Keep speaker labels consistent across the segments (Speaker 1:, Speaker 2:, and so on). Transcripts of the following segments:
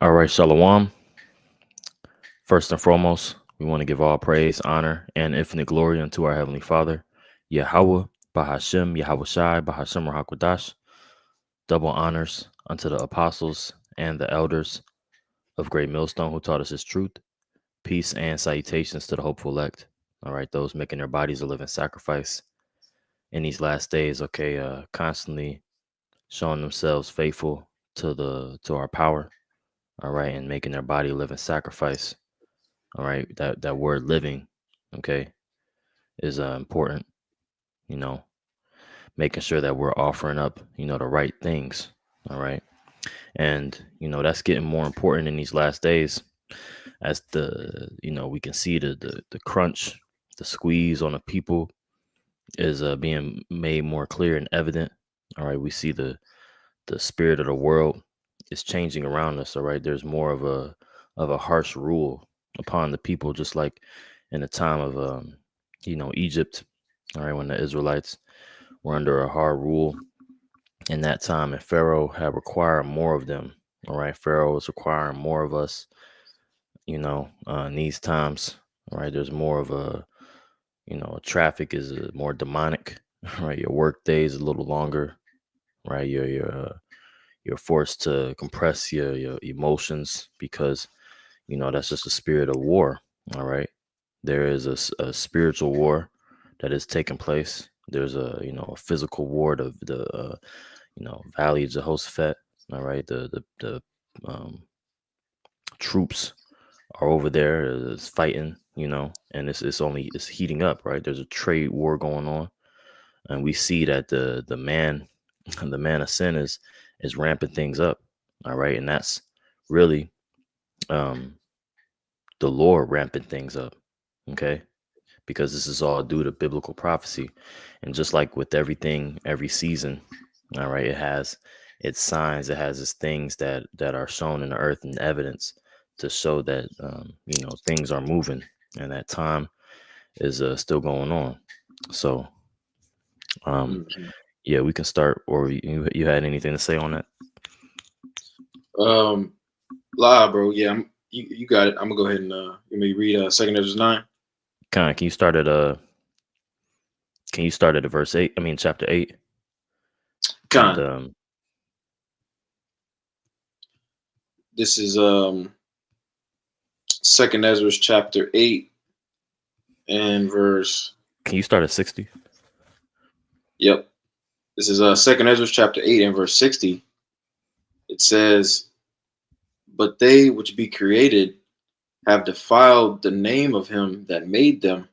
Speaker 1: All right, Shalom. First and foremost, we want to give all praise, honor, and infinite glory unto our Heavenly Father, Yahweh, Bahashem, Yahweh Shai, Bahashem Rahakwadash. Double honors unto the apostles and the elders of Great Millstone who taught us His truth. Peace and salutations to the hopeful elect. All right, those making their bodies a living sacrifice in these last days. Okay, constantly showing themselves faithful to our power. All right, and making their body a living sacrifice. All right, that word living, okay, is important. You know, making sure that we're offering up, the right things. All right, and that's getting more important in these last days, as we can see the crunch, the squeeze on the people is being made more clear and evident. All right, we see the spirit of the world is changing around us. All right, there's more of a harsh rule upon the people, just like in the time of Egypt. All right, when the Israelites were under a hard rule in that time, and Pharaoh had required more of them. All right, Pharaoh was requiring more of us. In these times. All right, there's more of traffic is more demonic. Right, your work day is a little longer. Right, you're forced to compress your emotions because that's just a spirit of war. All right, there is a spiritual war that is taking place. There's a physical war, the Valley of Jehoshaphat. All right, the troops are over there is fighting, and it's heating up. Right, there's a trade war going on, and we see that the man the man of sin is ramping things up. All right, and that's really um the Lord ramping things up. Okay, because this is all due to biblical prophecy, and just like with everything, every season, all right, it has its signs, it has its things that are shown in the earth and evidence to show that things are moving and that time is still going on. So um
Speaker 2: Mhm.
Speaker 1: yeah, we can start, or you had anything to say on that?
Speaker 2: Um, Live, bro. Yeah, you got it. I'm gonna go ahead and you may read Second Ezra 9.
Speaker 1: Kind of, can you start at verse 8, I mean chapter 8, and
Speaker 2: Con. This is Second Ezra chapter 8 and verse.
Speaker 1: can you start at 60?
Speaker 2: Yep. This is Second Ezra chapter 8 and verse 60. It says, "But they which be created have defiled the name of him that made them,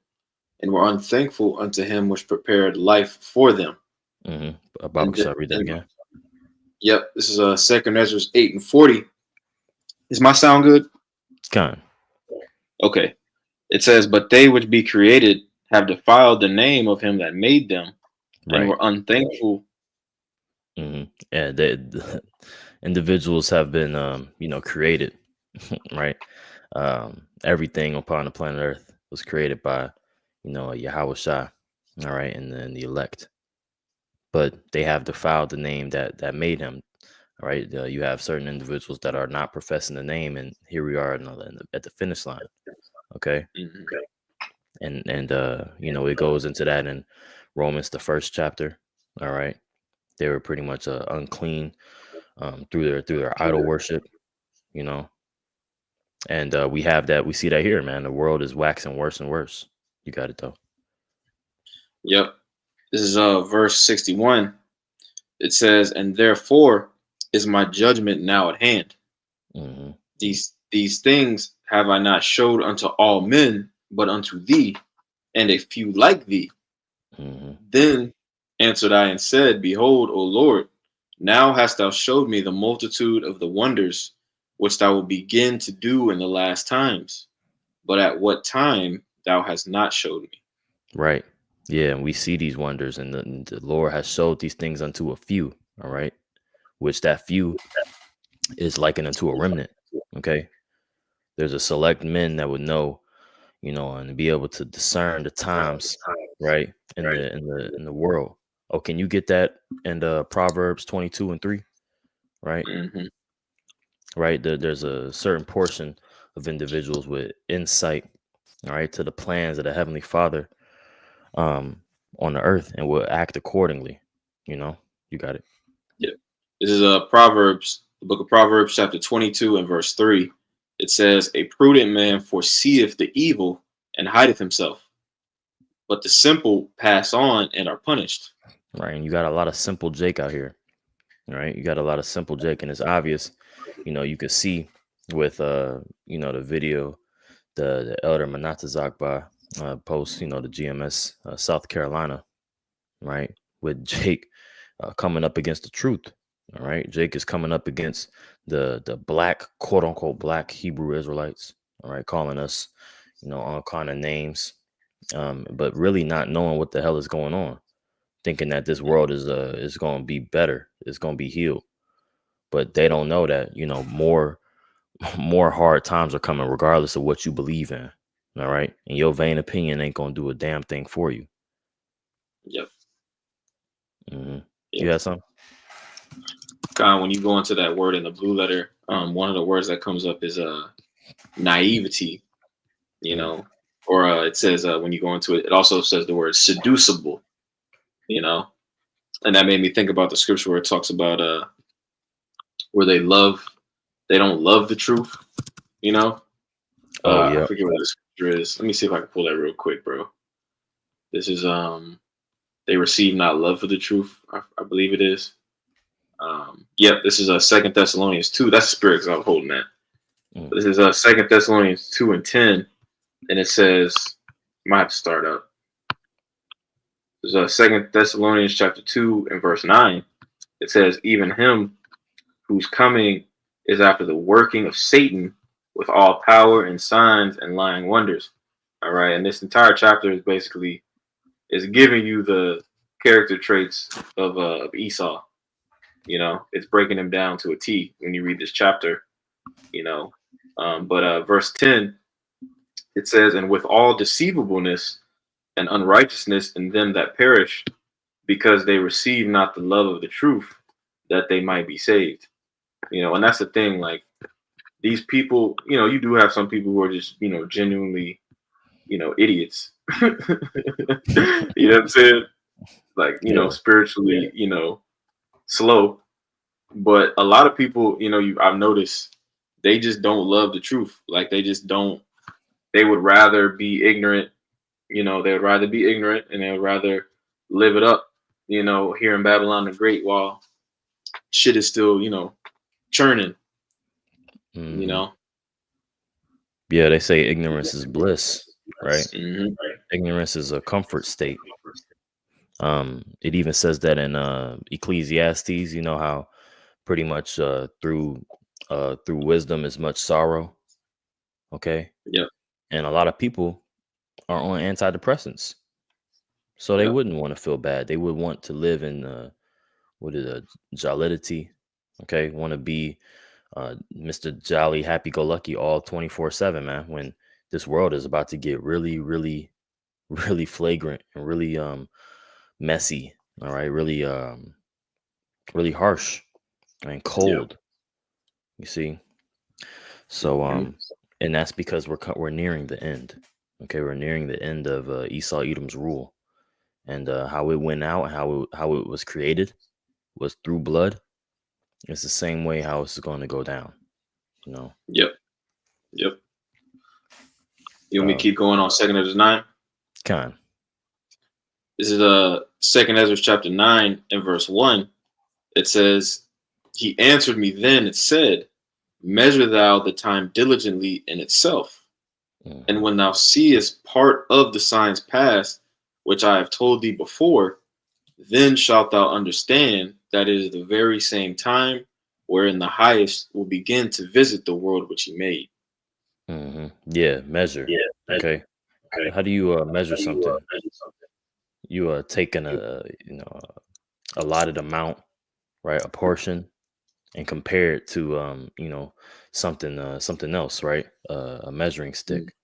Speaker 2: and were unthankful unto him which prepared life for them."
Speaker 1: Baba,
Speaker 2: And,
Speaker 1: can I read that
Speaker 2: and
Speaker 1: again?
Speaker 2: yep, this is Second Ezra 8 and 40. Is my sound good?
Speaker 1: Kind.
Speaker 2: Okay. It says, "But they which be created have defiled the name of him that made them, and
Speaker 1: Right.
Speaker 2: were unthankful."
Speaker 1: Yeah, the individuals have been created. Right. Everything upon the planet Earth was created by Yahweh Shai. All right, and then the elect, but they have defiled the name that made him. All right, you have certain individuals that are not professing the name, and here we are at the finish line. Okay,
Speaker 2: Mhm.
Speaker 1: and it goes into that in Romans, the first chapter. All right, they were pretty much unclean through their idol worship. You know, and we see that here, man. The world is waxing worse and worse. You got it though.
Speaker 2: Yep. This is verse 61. It says, "And therefore is my judgment now at hand.
Speaker 1: Hmm.
Speaker 2: These things have I not showed unto all men, but unto thee, and a few like thee."
Speaker 1: Hmm.
Speaker 2: Then answered I and said, "Behold, O Lord, now hast thou showed me the multitude of the wonders which thou wilt begin to do in the last times. But at what time thou hast not showed me."
Speaker 1: Right. Yeah, and we see these wonders, and the Lord has showed these things unto a few. All right, which that few is likened unto a remnant. Okay, there's a select men that would know, and be able to discern the times, right, in the world. Oh, can you get that in Proverbs 22 and 3, right?
Speaker 2: Hmm.
Speaker 1: right? There's a certain portion of individuals with insight, all right, to the plans of the Heavenly Father um, on the earth and will act accordingly. You know, you got it.
Speaker 2: Yeah. This is Proverbs, the book of Proverbs, chapter 22 and verse 3. It says, "A prudent man foreseeth the evil and hideth himself, but the simple pass on and are punished."
Speaker 1: Right. And you got a lot of simple Jake out here. Right. You got a lot of simple Jake, and it's obvious. You could see with the video the elder Manatazakba post, the GMS South Carolina, right? With Jake coming up against the truth. All right. Jake is coming up against the black, quote unquote, black Hebrew Israelites. All right, calling us, all kind of names, but really not knowing what the hell is going on, thinking that this world is going to be better, it's going to be healed, but they don't know that more more hard times are coming, regardless of what you believe in. All right, and your vain opinion ain't going to do a damn thing for you.
Speaker 2: Yep.
Speaker 1: hmm
Speaker 2: Yep.
Speaker 1: You had some.
Speaker 2: When you go into that word in the blue letter, one of the words that comes up is naivety, you
Speaker 1: Mm.
Speaker 2: know, or it says when you go into it, it also says the word seducible, you know, and that made me think about the scripture where it talks about where they don't love the truth, you know.
Speaker 1: Oh
Speaker 2: I
Speaker 1: yeah.
Speaker 2: forget what the scripture is. Let me see if I can pull that real quick, bro. This is they receive not love for the truth. I believe it is. Yep, this is Second Thessalonians 2. That's the spirit 'cause I was holding that.
Speaker 1: Mm.
Speaker 2: This is Second Thessalonians 2 and 10, and it says, might have to start up. This is Second Thessalonians chapter 2 and verse 9. It says, "Even him whose coming is after the working of Satan with all power and signs and lying wonders." All right, and this entire chapter is basically is giving you the character traits of Esau. It's breaking him down to a T when you read this chapter. You know, but verse 10, it says, "And with all deceivableness and unrighteousness in them that perish, because they receive not the love of the truth, that they might be saved." And that's the thing. Like these people, you do have some people who are just, genuinely, idiots. You know what I'm saying? Like,
Speaker 1: Yeah.
Speaker 2: spiritually, slow. But a lot of people, I've noticed they just don't love the truth. Like they just don't. They would rather be ignorant. They would rather be ignorant, and they would rather live it up. Here in Babylon the Great, while shit is still, churning. You
Speaker 1: hmm
Speaker 2: know.
Speaker 1: Yeah, they say ignorance is bliss, right?
Speaker 2: Hmm.
Speaker 1: Ignorance is a comfort state. It even says that in Ecclesiastes. You know how pretty much through wisdom is much sorrow. Okay,
Speaker 2: Yep.
Speaker 1: and a lot of people are on antidepressants, so they
Speaker 2: Yep.
Speaker 1: wouldn't want to feel bad. They would want to live in what is it, jollity. Okay, want to be Mr. Jolly, Happy Go Lucky all 24/7, man. When this world is about to get really, really, really flagrant and really messy. All right, really harsh and
Speaker 2: Yep.
Speaker 1: cold. You see, so
Speaker 2: Hmm.
Speaker 1: and that's because we're nearing the end. Okay, we're nearing the end of Esau Edom's rule, and how it went out, and how it was created was through blood. It's the same way how it's going to go down. You know,
Speaker 2: Yep. Yep. You want me to
Speaker 1: uh,
Speaker 2: keep going on Second Ezra 9?
Speaker 1: kind.
Speaker 2: This is Second Ezra chapter 9 and verse 1. It says, "He answered me then and said, Measure thou the time diligently in itself, and
Speaker 1: Mhm.
Speaker 2: when thou seest part of the signs past, which I have told thee before, then shalt thou understand that it is the very same time wherein the highest will begin to visit the world which he made."
Speaker 1: Yeah, measure. Okay. How do you measure something? You taking a allotted amount, right? A portion, and compare it to something else, right? A measuring
Speaker 2: Mm.
Speaker 1: stick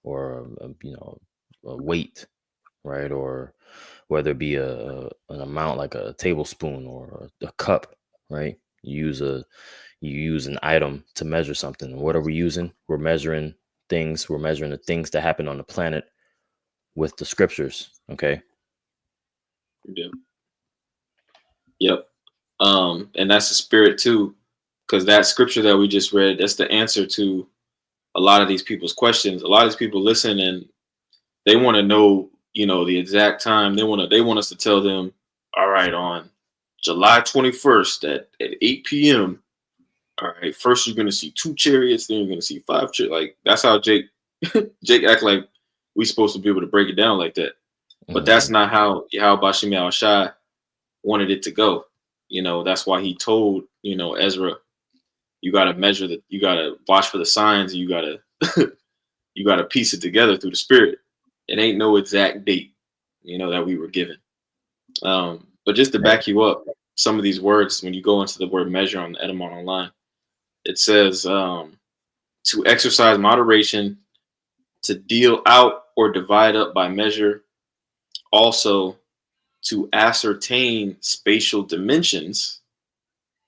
Speaker 1: or a weight, right? Or whether it be an amount like a tablespoon or a cup, right? You use You use an item to measure something. What are we using? We're measuring things. We're measuring the things that happen on the planet with the scriptures. Okay.
Speaker 2: Yep. Yep. And that's the spirit too, because that scripture that we just read, that's the answer to a lot of these people's questions. A lot of these people listen and they want to know, the exact time. They want us to tell them, all right, on July 21st at 8 p.m. All right, first you're gonna see 2 chariots, then you're gonna see 5 chariots. Like that's how Jake Jake act like we supposed to be able to break it down like that. But that's
Speaker 1: Mhm.
Speaker 2: not how Bashim Al Shai wanted it to go. That's why he told, Ezra, you gotta watch for the signs, and you gotta you gotta piece it together through the spirit. It ain't no exact date, that we were given. But just to back you up, some of these words, when you go into the word measure on the Edamon online, it says to exercise moderation, to deal out or divide up by measure, also to ascertain spatial dimensions.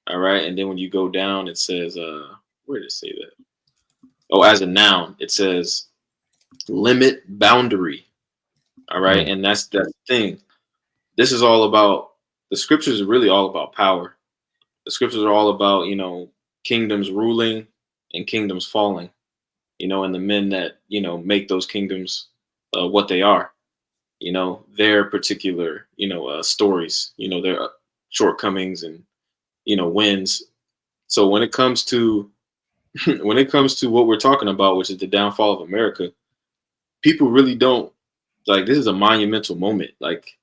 Speaker 2: All right. And then when you go down, it says, where did it say that? Oh, as a noun, it says limit boundary. All right.
Speaker 1: Mm.
Speaker 2: And that's the thing. This is all about, the scriptures are really all about power. The scriptures are all about, kingdoms ruling and kingdoms falling, and the men that, make those kingdoms what they are, their particular, stories, their shortcomings and, wins. So when it comes to when it comes to what we're talking about, which is the downfall of America, people really don't like. This is a monumental moment. Like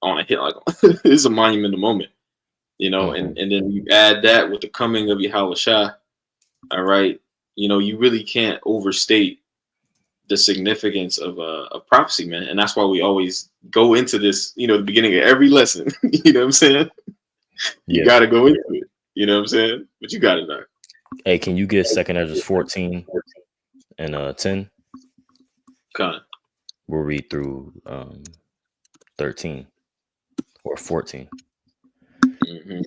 Speaker 2: on a hit, like this is a monumental moment.
Speaker 1: Mhm.
Speaker 2: And then you add that with the coming of Yahweh Shah. All right, you really can't overstate the significance of prophecy, man. And that's why we always go into this. The beginning of every lesson. You know what I'm saying? You
Speaker 1: Yeah.
Speaker 2: got to go into it. You know what I'm saying? But you got to know.
Speaker 1: Hey, can you get Second Ezra 14 and 10?
Speaker 2: Kind of.
Speaker 1: We'll read through 13 or 14.
Speaker 2: Hmm.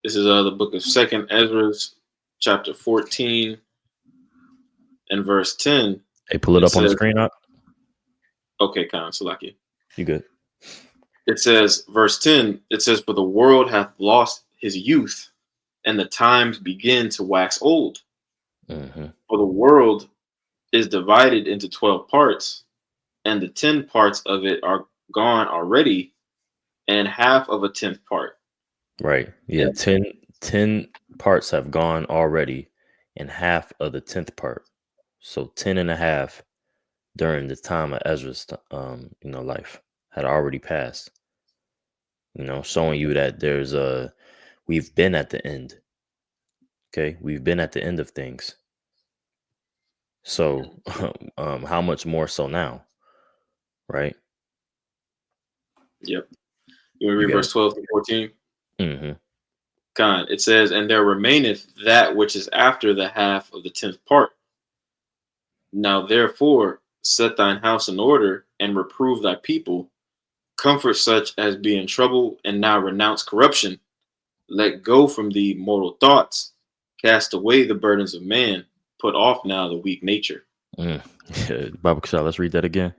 Speaker 2: This is the book of Second Ezra, chapter 14 and verse 10.
Speaker 1: Hey, pull it
Speaker 2: It
Speaker 1: up on the
Speaker 2: says,
Speaker 1: screen up.
Speaker 2: okay, kind of, Salaki.
Speaker 1: You good?
Speaker 2: It says, verse 10, it says, for the world hath lost his youth, and the times begin to wax old.
Speaker 1: Hmm.
Speaker 2: For the world is divided into 12 parts, and the 10 parts of it are gone already, and half of a tenth part.
Speaker 1: Right. Yeah.
Speaker 2: And
Speaker 1: 10 parts have gone already, and half of the 10th part. So 10 and a half during the time of Ezra's, life had already passed. Showing you that we've been at the end. Okay, we've been at the end of things. So, how much more so now, right?
Speaker 2: yep. You want to
Speaker 1: You
Speaker 2: read
Speaker 1: got
Speaker 2: verse
Speaker 1: it.
Speaker 2: 12 to 14?
Speaker 1: Hmm.
Speaker 2: Con. It says, and there remaineth that which is after the half of the tenth part. Now therefore set thine house in order, and reprove thy people, comfort such as be in trouble, and now renounce corruption. Let go from thee mortal thoughts, cast away the burdens of man, put off now the weak nature.
Speaker 1: Bible Kashal, let's read that again.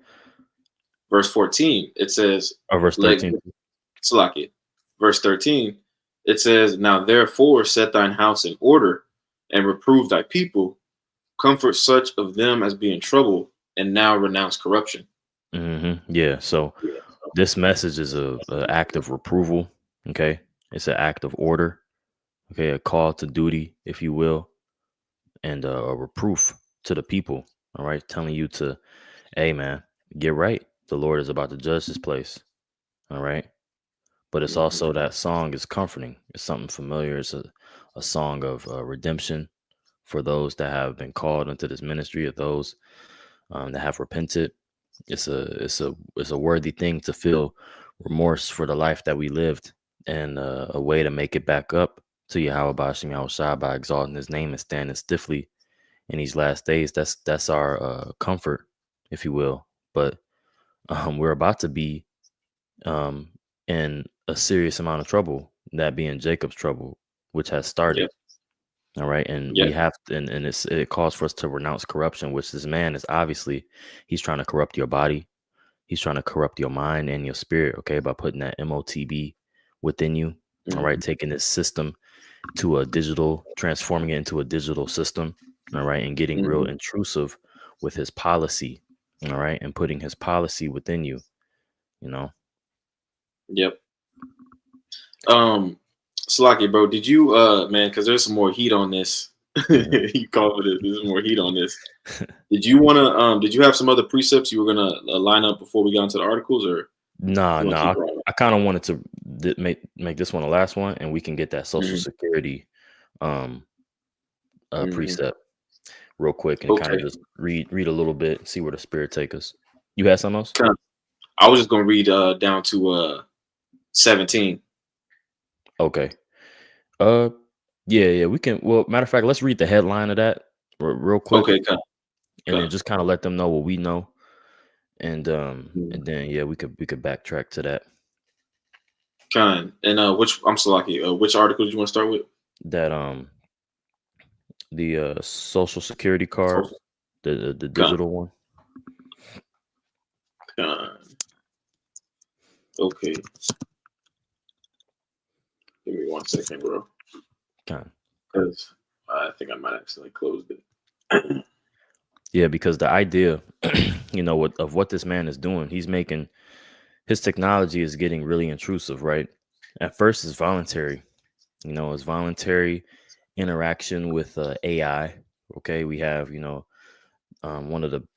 Speaker 2: Verse 14, it says,
Speaker 1: Or verse
Speaker 2: let
Speaker 1: 13.
Speaker 2: Slack. Verse 13, it says, now therefore set thine house in order, and reprove thy people, comfort such of them as be in trouble, and now renounce corruption.
Speaker 1: Yeah. So this message is a act of reproval. Okay, it's an act of order. Okay, a call to duty, if you will, and a reproof to the people. All right, telling you to, hey man, get right. The Lord is about to judge this place. All right. But it's
Speaker 2: Mhm.
Speaker 1: also that song is comforting. It's something familiar. It's a song of redemption for those that have been called into this ministry, of those that have repented. It's a worthy thing to feel remorse for the life that we lived, and a way to make it back up to Yahweh Bashim Yahushua by exalting His name and standing stiffly in these last days. That's our comfort, if you will. But we're about to be um, in a serious amount of trouble, that being Jacob's trouble. which has started.
Speaker 2: Yep.
Speaker 1: All right. And we
Speaker 2: Yep.
Speaker 1: have and it calls for us to renounce corruption, which this man is obviously he's trying to corrupt your body. He's trying to corrupt your mind and your spirit, okay, by putting that MOTB within you. All right,
Speaker 2: Mhm.
Speaker 1: taking this system to a digital, transforming it into a digital system. All right, and getting real
Speaker 2: Mhm.
Speaker 1: intrusive with his policy. All right, and putting his policy within you. You know,
Speaker 2: Yep. Slocky, bro, did you man, because there's some more heat on this.
Speaker 1: Mhm.
Speaker 2: You called it. There's more heat on this. Did you have some other precepts you were gonna line up before we got into the articles, or
Speaker 1: Nah,
Speaker 2: you want to
Speaker 1: nah.
Speaker 2: keep rolling?
Speaker 1: I kind of wanted to make this one the last one, and we can get that Social
Speaker 2: Hmm.
Speaker 1: Security um
Speaker 2: Hmm.
Speaker 1: precept real quick and kind
Speaker 2: Okay.
Speaker 1: of just read a little bit, see where the spirit take us. You had something else?
Speaker 2: Kind of- I was just gonna read down to 17.
Speaker 1: Okay. Uh, yeah, we can. Well, matter of fact, let's read the headline of that real quick,
Speaker 2: Okay,
Speaker 1: and then
Speaker 2: kind,
Speaker 1: just kind of let them know what we know,
Speaker 2: mhm,
Speaker 1: and then yeah, we could backtrack to that.
Speaker 2: kind. And which I'm so lucky. Which article did you want to start with?
Speaker 1: That the social security card,
Speaker 2: So,
Speaker 1: the
Speaker 2: kind,
Speaker 1: digital one.
Speaker 2: kind. Okay, give me 1 second, bro,
Speaker 1: Kind.
Speaker 2: because I think I might accidentally closed it.
Speaker 1: Yeah, because the idea, of what this man is doing, he's making his technology is getting really intrusive, right? At first, it's voluntary. It's voluntary interaction with AI. Okay, we have one of the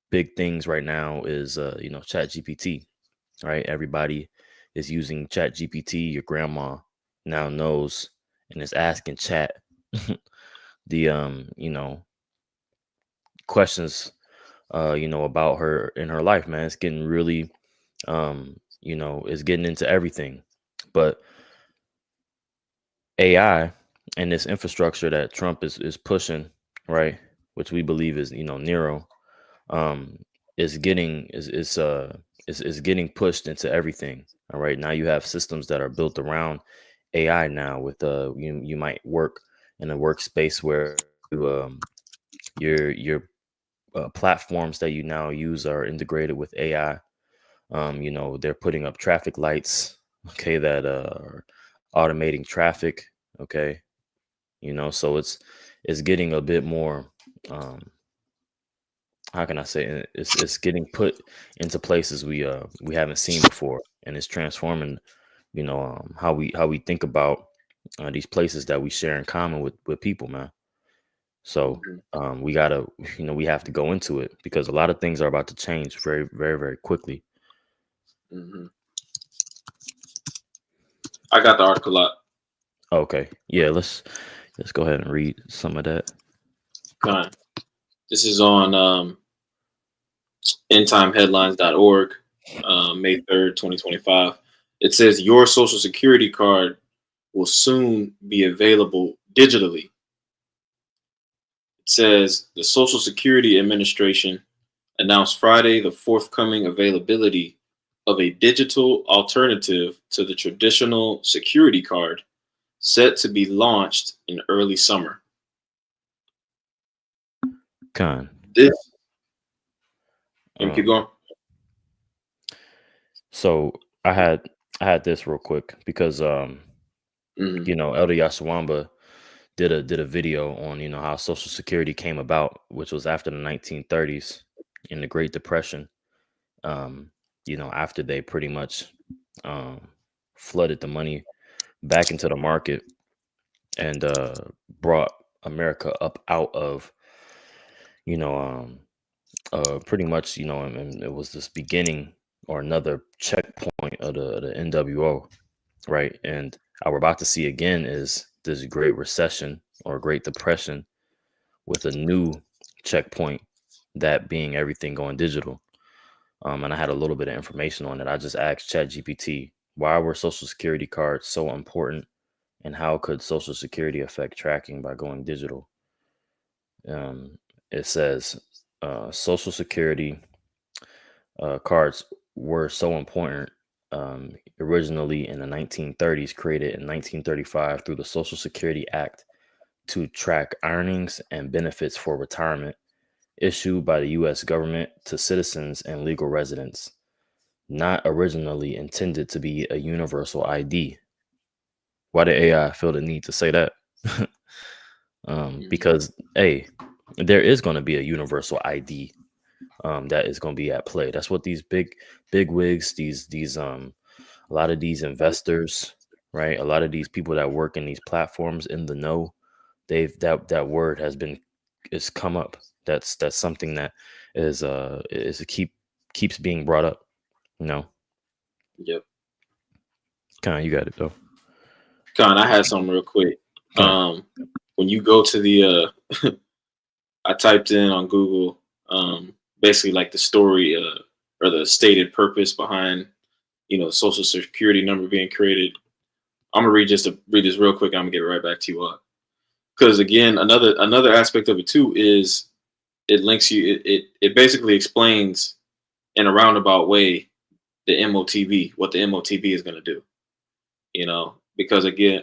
Speaker 1: big things right now is Chat GPT, right? Everybody is using Chat GPT. Your grandma now knows and is asking Chat the questions about her in her life, man. It's getting really it's getting into everything. But AI and this infrastructure that Trump is pushing, right, which we believe is Nero, um, is getting is getting pushed into everything. All right, now you have systems that are built around AI now. With you might work in a workspace where your platforms that you now use are integrated with AI. They're putting up traffic lights, okay, that are automating traffic, okay. So it's getting a bit more um how can I say it? It's getting put into places we haven't seen before, and it's transforming how we think about these places that we share in common with people, man. So
Speaker 2: Mhm,
Speaker 1: we gotta we have to go into it because a lot of things are about to change very very very quickly.
Speaker 2: mhm. I got the article up.
Speaker 1: Okay, yeah, let's go ahead and read some of that.
Speaker 2: Kind. This is on endtimeheadlines.org, May 3rd, 2025. It says your social security card will soon be available digitally. It says the Social Security Administration announced Friday the forthcoming availability of a digital alternative to the traditional security card set to be launched in early summer.
Speaker 1: Con.
Speaker 2: This, and keep
Speaker 1: Um,
Speaker 2: going.
Speaker 1: so I had this real quick because
Speaker 2: Hmm.
Speaker 1: Elder Yashawamba did a video on how Social Security came about, which was after the 1930s in the Great Depression. Um, after they pretty much um, flooded the money back into the market and brought America up out of you know pretty much and it was this beginning or another checkpoint of the NWO, right? And we're about to see again is this Great Recession or Great Depression with a new checkpoint, that being everything going digital. And I had a little bit of information on it. I just asked ChatGPT, why were Social Security cards so important, and how could Social Security affect tracking by going digital? Um, it says Social Security cards were so important originally in the 1930s, created in 1935 through the Social Security Act to track earnings and benefits for retirement, issued by the U.S. government to citizens and legal residents, not originally intended to be a universal ID. Why did AI feel the need to say that?
Speaker 2: Mhm.
Speaker 1: Because, hey, there is going to be a universal ID that is going to be at play. That's what these big wigs, these a lot of these investors, right? A lot of these people that work in these platforms in the know, they've that word has been is come up. That's something that is a keeps being brought up. You know,
Speaker 2: Yep.
Speaker 1: kind of you got it though.
Speaker 2: Con, I had something real quick.
Speaker 1: Kind
Speaker 2: Um, when you go to the, I typed in on Google, basically like the story, or the stated purpose behind, social security number being created. I'm gonna read this real quick. I'm gonna get it right back to you. Because again, another aspect of it too is it links you. It basically explains in a roundabout way the MOTB, what the MOTB is gonna do. Because again,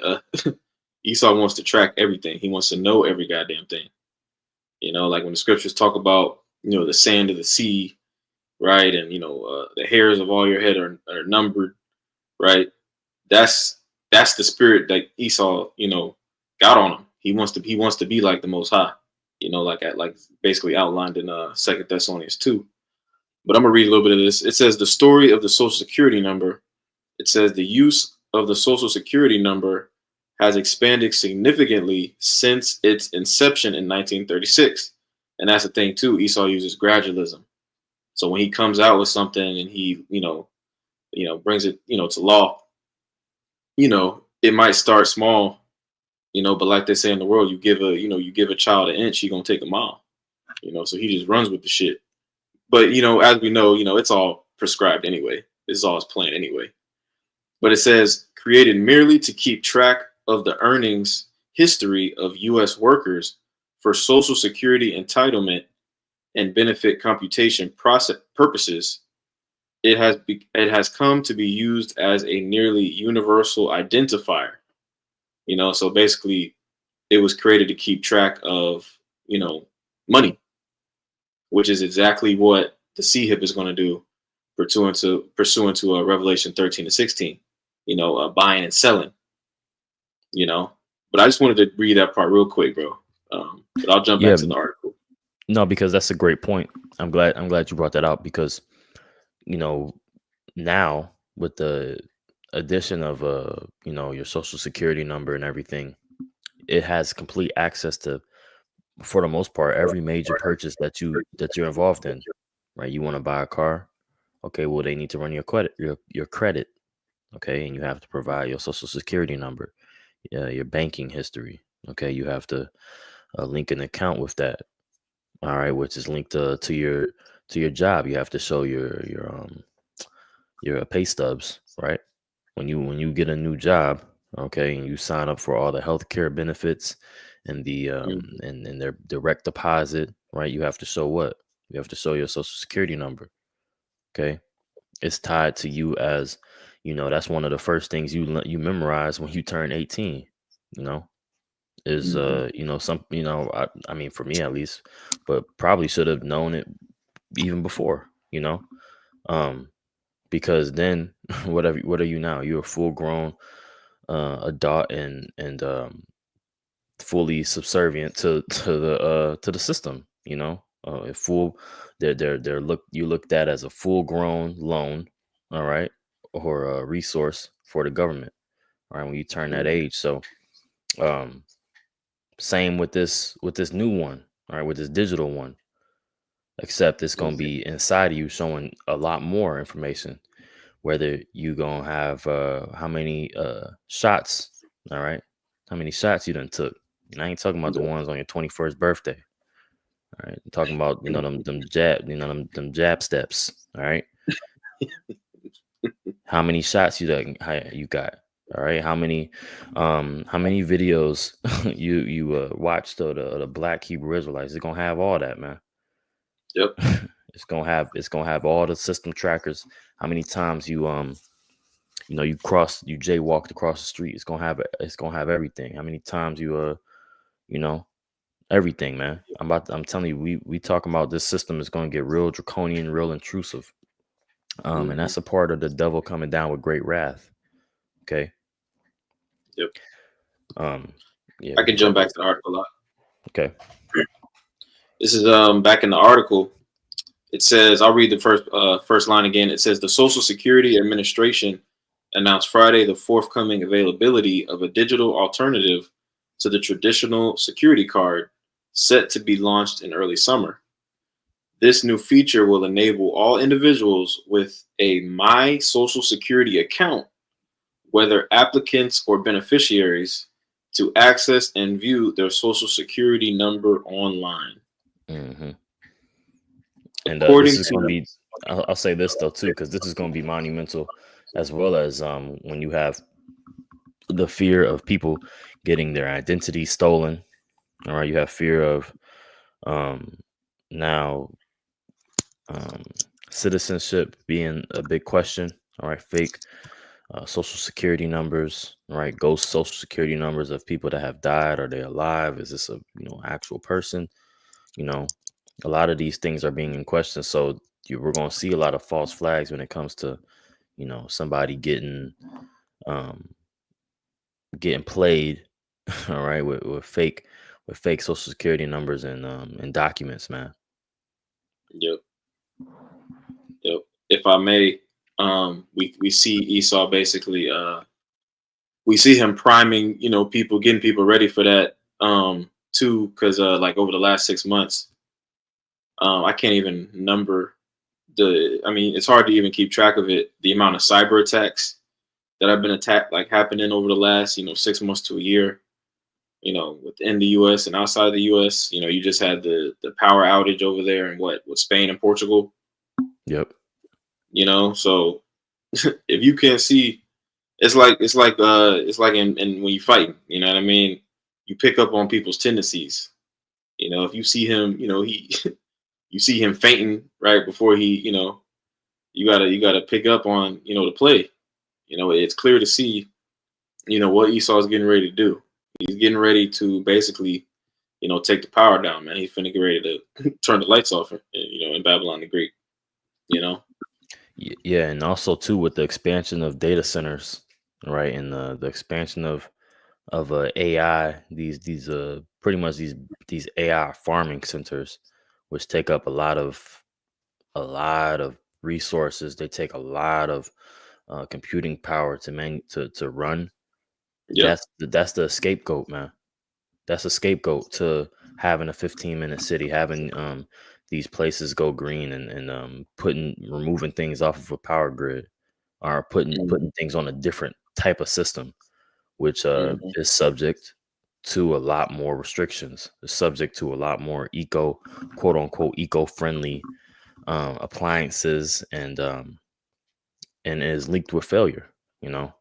Speaker 2: Esau wants to track everything. He wants to know every goddamn thing. Like when the scriptures talk about, the sand of the sea, right? And, the hairs of all your head are numbered, right? That's that's the spirit that Esau, got on him. He wants to be like the most high, like basically outlined in Second Thessalonians 2. But I'm gonna read a little bit of this. It says the story of the social security number. It says the use of the social security number has expanded significantly since its inception in 1936. And that's the thing too. Esau uses gradualism. So when he comes out with something and he, brings it, to law, it might start small, but like they say in the world, you give a child an inch, he gonna take a mile. So he just runs with the shit. But as we know, it's all prescribed anyway. This is all his plan anyway. But it says created merely to keep track of the earnings history of U.S. workers for Social Security entitlement and benefit computation process purposes. It has come to be used as a nearly universal identifier. So basically, it was created to keep track of money, which is exactly what the CHIP is going to do, pursuant to Revelation 13 to 16. Buying and selling. You know, but I just wanted to read that part real quick, bro. But I'll jump back
Speaker 1: yeah,
Speaker 2: to the article.
Speaker 1: no, because that's a great point. I'm glad you brought that out because you know now with the addition of your social security number and everything, it has complete access to, for the most part, every major purchase that you're involved in. Right? You want to buy a car? Okay, well they need to run your credit. Okay, and you have to provide your social security number, your banking history. Okay, you have to link an account with that. All right, which is linked to your job. You have to show your pay stubs, right? When you get a new job, okay, and you sign up for all the healthcare benefits and the
Speaker 2: Mhm.
Speaker 1: and their direct deposit, right? You have to show what? You have to show your social security number. Okay, it's tied to you as, that's one of the first things you memorize when you turn 18. You know, is
Speaker 2: Mhm.
Speaker 1: some I mean for me at least, but probably should have known it even before. Um, because then what are you now? You're a full grown adult and fully subservient to the system. Full they're you looked at as a full grown loan, all right, or a resource for the government, all right, when you turn that
Speaker 2: Mhm.
Speaker 1: age. So um same with this new one, all right, with this digital one, except it's gonna
Speaker 2: Mhm.
Speaker 1: be inside of you showing a lot more information, whether you gonna have how many shots, all right, how many shots you done took. And I ain't talking about the
Speaker 2: Yep.
Speaker 1: ones on your 21st birthday. All right. I'm talking about, them jab steps. All right. How many shots you got. All right. How many videos you watched of the black Hebrew Israelites? It's gonna have all that, man.
Speaker 2: Yep.
Speaker 1: It's gonna have all the system trackers. How many times you You know, you jaywalked across the street. It's gonna have everything. How many times you know, everything, man. I'm telling you, we talking about this system is gonna get real draconian, real intrusive. And
Speaker 2: Hmm.
Speaker 1: that's a part of the devil coming down with great wrath. Okay.
Speaker 2: Yep.
Speaker 1: Um, yeah,
Speaker 2: I
Speaker 1: we
Speaker 2: can
Speaker 1: can go
Speaker 2: jump
Speaker 1: to
Speaker 2: back to the article a lot.
Speaker 1: okay.
Speaker 2: This is back in the article. It says, I'll read the first line again. It says the Social Security Administration announced Friday the forthcoming availability of a digital alternative to the traditional security card, set to be launched in early summer. This new feature will enable all individuals with a My Social Security account, whether applicants or beneficiaries, to access and view their Social Security number online.
Speaker 1: Hmm. And this
Speaker 2: According
Speaker 1: is
Speaker 2: to
Speaker 1: going to
Speaker 2: the
Speaker 1: be, I'll say this though too, because this is going to be monumental, as well as when you have the fear of people getting their identity stolen. All right, you have fear of um, now um, citizenship being a big question. All right, fake social security numbers. All right, ghost social security numbers of people that have died. Are they alive? Is this a actual person? You know, a lot of these things are being in question. So we're going to see a lot of false flags when it comes to somebody um, getting played. All right, with fake social security numbers and documents, man.
Speaker 2: yep, yep. If I may, we see Esau basically. We see him priming, people, getting people ready for that too, because like over the last 6 months, I can't even number the. I mean, it's hard to even keep track of it. The amount of cyber attacks that have been attacked, like happening over the last, 6 months to a year. Within the U.S. and outside the U.S. You just had the power outage over there in with Spain and Portugal.
Speaker 1: Yep.
Speaker 2: So if you can't see, it's like in when you fight. You know what I mean? You pick up on people's tendencies. If you see him, he you see him fainting right before he, you gotta pick up on the play. It's clear to see what Esau's getting ready to do. He's getting ready to basically take the power down, man. He's finna get ready to turn the lights off, in Babylon the Great. You know.
Speaker 1: Yeah, and also too with the expansion of data centers, right, and the expansion of AI, these pretty much these AI farming centers, which take up a lot of resources. They take a lot of computing power to run.
Speaker 2: Yep.
Speaker 1: That's the scapegoat, man. That's a scapegoat to having a 15-minute city, having these places go green and putting removing things off of a power grid, or putting things on a different type of system, which
Speaker 2: Mm-hmm.
Speaker 1: is subject to a lot more restrictions, is subject to a lot more quote unquote eco-friendly appliances, and is linked with failure. You know,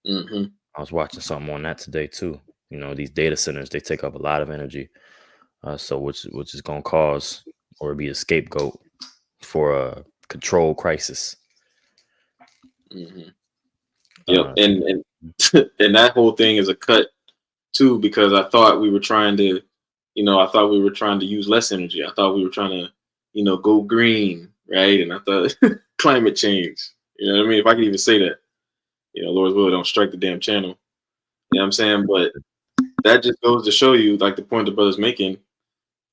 Speaker 2: Mm-hmm.
Speaker 1: I was watching something on that today too. These data centers, they take up a lot of energy, so which is going to cause or be a scapegoat for a control crisis.
Speaker 2: Mm-hmm. Yep.
Speaker 1: Uh,
Speaker 2: And and that whole thing is a cut too, because I thought we were trying to, I thought we were trying to use less energy. I thought we were trying to, go green, right? And I thought climate change. You know what I mean? If I could even say that, Lord's will, don't strike the damn channel. You know what I'm saying? But that just goes to show you, like the point the brother's making,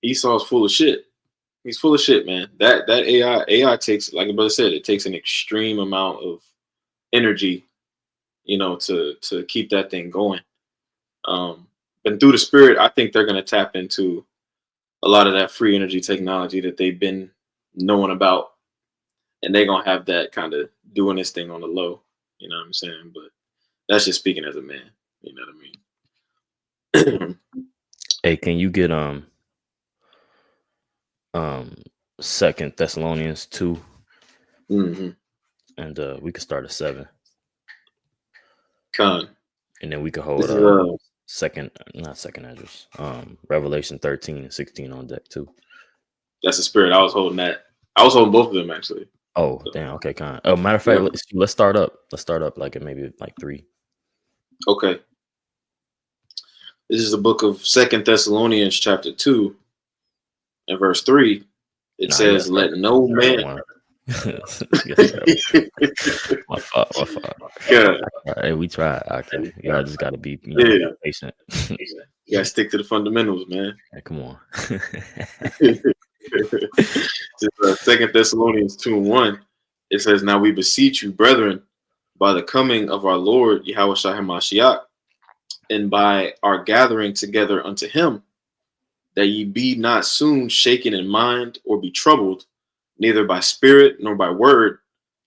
Speaker 2: Esau's full of shit. He's full of shit, man. That AI takes, like the brother said, it takes an extreme amount of energy, to keep that thing going. And through the spirit, I think they're gonna tap into a lot of that free energy technology that they've been knowing about, and they're gonna have that kind of doing this thing on the low. You know what I'm saying? But that's just speaking as a man. You know what I mean?
Speaker 1: hey, can you get um Second Thessalonians 2,
Speaker 2: Hmm.
Speaker 1: and we could start at 7,
Speaker 2: Con.
Speaker 1: and then we could
Speaker 2: This
Speaker 1: hold
Speaker 2: is
Speaker 1: second, not second address, Revelation 13 and 16 on deck too.
Speaker 2: that's the spirit. I was holding that. I was holding both of them actually.
Speaker 1: Oh, damn. Okay, kind. Oh, matter of fact,
Speaker 2: Yep.
Speaker 1: let's start up. Let's start up like at maybe like 3.
Speaker 2: Okay. This is the book of Second Thessalonians, chapter 2, and verse 3. It
Speaker 1: Nah, you gotta
Speaker 2: says,
Speaker 1: start
Speaker 2: "Let no
Speaker 1: at
Speaker 2: man."
Speaker 1: 1. You gotta start my fault, my fault.
Speaker 2: Yeah,
Speaker 1: Hey, we tried. Okay. You all just gotta be,
Speaker 2: yeah.
Speaker 1: patient.
Speaker 2: You gotta stick to the fundamentals, man.
Speaker 1: Hey, come on.
Speaker 2: Second Thessalonians 2:1. It says, "Now we beseech you, brethren, by the coming of our Lord Yahweh Hamashiach, and by our gathering together unto him, that ye be not soon shaken in mind or be troubled, neither by spirit nor by word,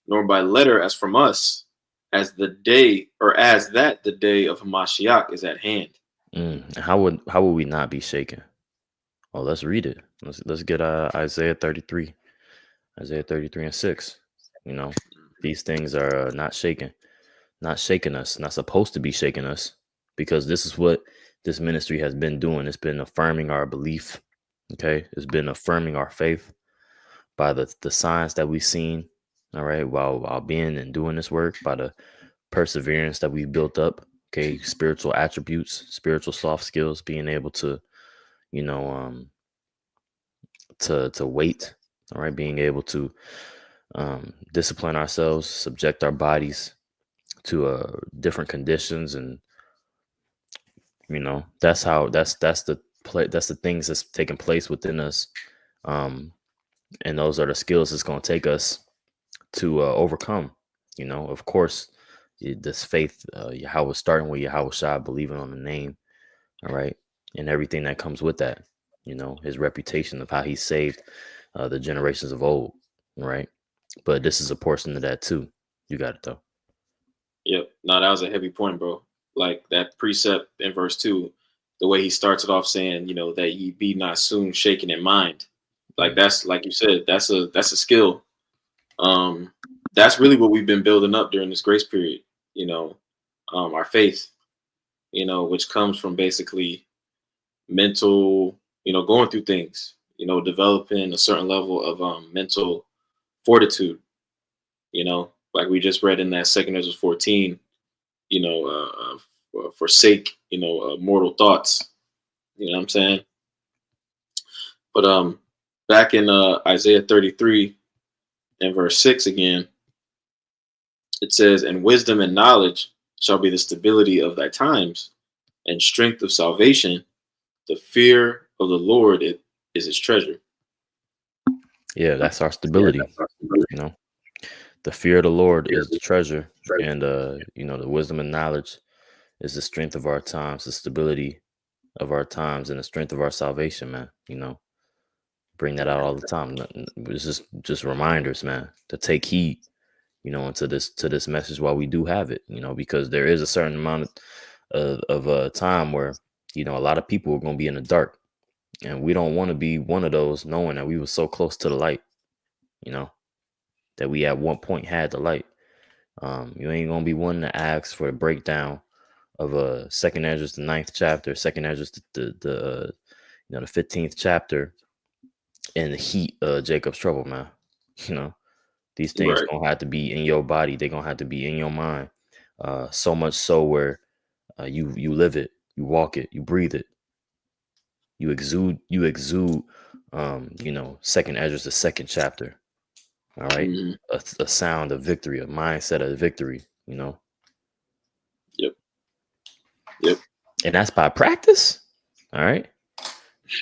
Speaker 2: nor by letter as from us, as the day or as that the day of Hamashiach is at hand."
Speaker 1: How would we not be shaken? Oh, let's read it. Let's get Isaiah 33. Isaiah 33 and 6. These things are not shaking us, not supposed to be shaking us, because this is what this ministry has been doing. It's been affirming our belief. Okay. It's been affirming our faith by the signs that we've seen. All right. While being and doing this work, by the perseverance that we've built up. Okay. Spiritual attributes, spiritual soft skills, being able to, you know, to wait. All right. Being able to discipline ourselves, subject our bodies to different conditions, and that's the things that's taking place within us, um and those are the skills it's going to take us to overcome. Of course, this faith, Yahweh, starting with Yahweh Shai, believing on the name, all right, and everything that comes with that, his reputation of how he saved the generations of old, right? But this is a portion of that too. You got it though.
Speaker 2: Yep. No, that was a heavy point, bro. Like that precept in verse 2, the way he starts it off saying, that ye be not soon shaken in mind. Like
Speaker 1: Mm.
Speaker 2: that's like you said, that's a skill. Um, that's really what we've been building up during this grace period, you know, our faith, which comes from basically mental, going through things, developing a certain level of mental fortitude, like we just read in that second Ezra 14, forsake, mortal thoughts. You know what I'm saying? But back in Isaiah 33 and verse 6 again, it says, "And wisdom and knowledge shall be the stability of thy times, and strength of salvation. The fear of the Lord is his treasure."
Speaker 1: Yeah, that's our
Speaker 2: Yeah,
Speaker 1: stability.
Speaker 2: that's awesome.
Speaker 1: you know the fear of the Lord is the treasure, and the wisdom and knowledge is the strength of our times, the stability of our times, and the strength of our salvation, man. Bring that out all the time. It's just reminders, man, to take heed, into this message while we do have it, because there is a certain amount of time where, a lot of people are going to be in the dark, and we don't want to be one of those, knowing that we were so close to the light, you know, that we at one point had the light. You ain't gonna be one to ask for a breakdown of Second Ezra, the 9th chapter, Second Ezra, the 15th chapter, in the heat of Jacob's trouble, man. You know, these things
Speaker 2: Right.
Speaker 1: gonna have to be in your body. They're gonna have to be in your mind. So much so where you live it, you walk it, you breathe it, you exude. Second Ezra, the 2nd chapter. All right,
Speaker 2: Hmm.
Speaker 1: a sound of victory, a mindset of victory.
Speaker 2: Yep. Yep.
Speaker 1: And that's by practice. All right.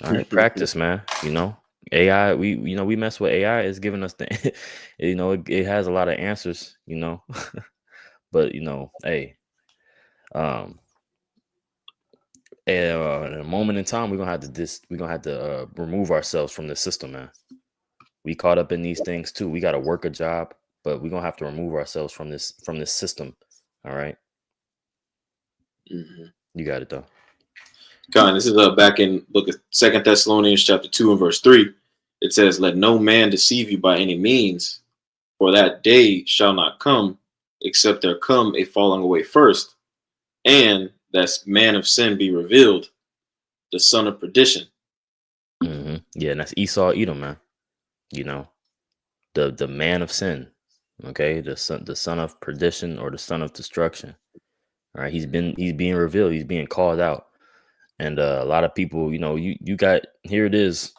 Speaker 1: All right. Practice, man. AI, we mess with AI. It's giving us the, it has a lot of answers, but, hey, um, in a moment in time, we're gonna have to remove ourselves from the system, man. We caught up in these things too. We got to work a job, but we're gonna have to remove ourselves from this system. All right.
Speaker 2: Hmm.
Speaker 1: You got it though.
Speaker 2: This is back in book of Second Thessalonians chapter 2 and verse 3. It says, "Let no man deceive you by any means, for that day shall not come, except there come a falling away first, and that man of sin be revealed, the son of perdition."
Speaker 1: Yeah, and that's Esau, Edom, man. You know, the man of sin, okay, the son of perdition, or the son of destruction. All right, he's being revealed, he's being called out. And a lot of people, you got, here it is.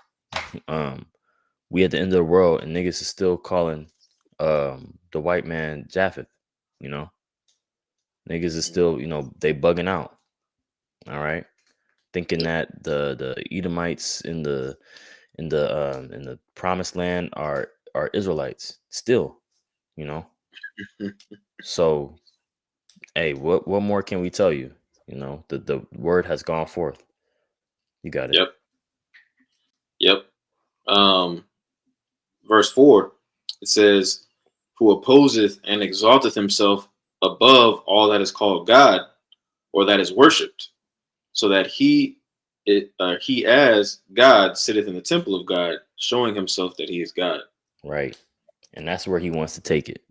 Speaker 1: We at the end of the world, and niggas is still calling the white man Japheth. Niggas is still, they bugging out. All right, thinking that the Edomites in the promised land are Israelites still. So, hey, what more can we tell you? The word has gone forth. You got it.
Speaker 2: Yep. Verse 4, it says, "Who opposeth and exalteth himself above all that is called God, or that is worshipped, so that he as God sitteth in the temple of God, showing himself that he is God."
Speaker 1: Right. And that's where he wants to take it.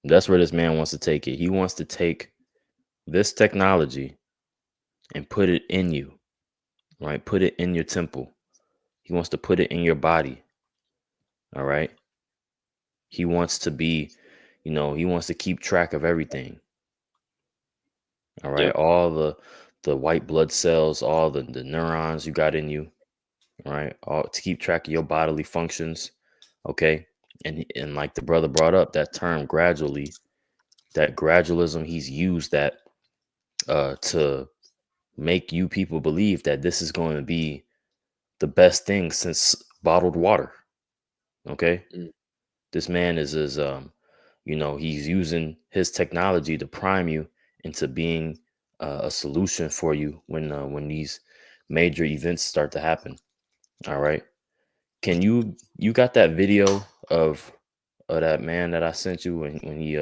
Speaker 1: That's where this man wants to take it. He wants to take this technology and put it in you, right? Put it in your temple. He wants to put it in your body. All right. He wants to be, he wants to keep track of everything. All right.
Speaker 2: Yep.
Speaker 1: All the white blood cells, all the neurons you got in you, right? All to keep track of your bodily functions. Okay. And like the brother brought up that term gradually, that gradualism, he's used that to make you people believe that this is going to be the best thing since bottled water. Okay. This man is he's using his technology to prime you into being a solution for you when these major events start to happen. All right. Can you got that video of that man that I sent you when he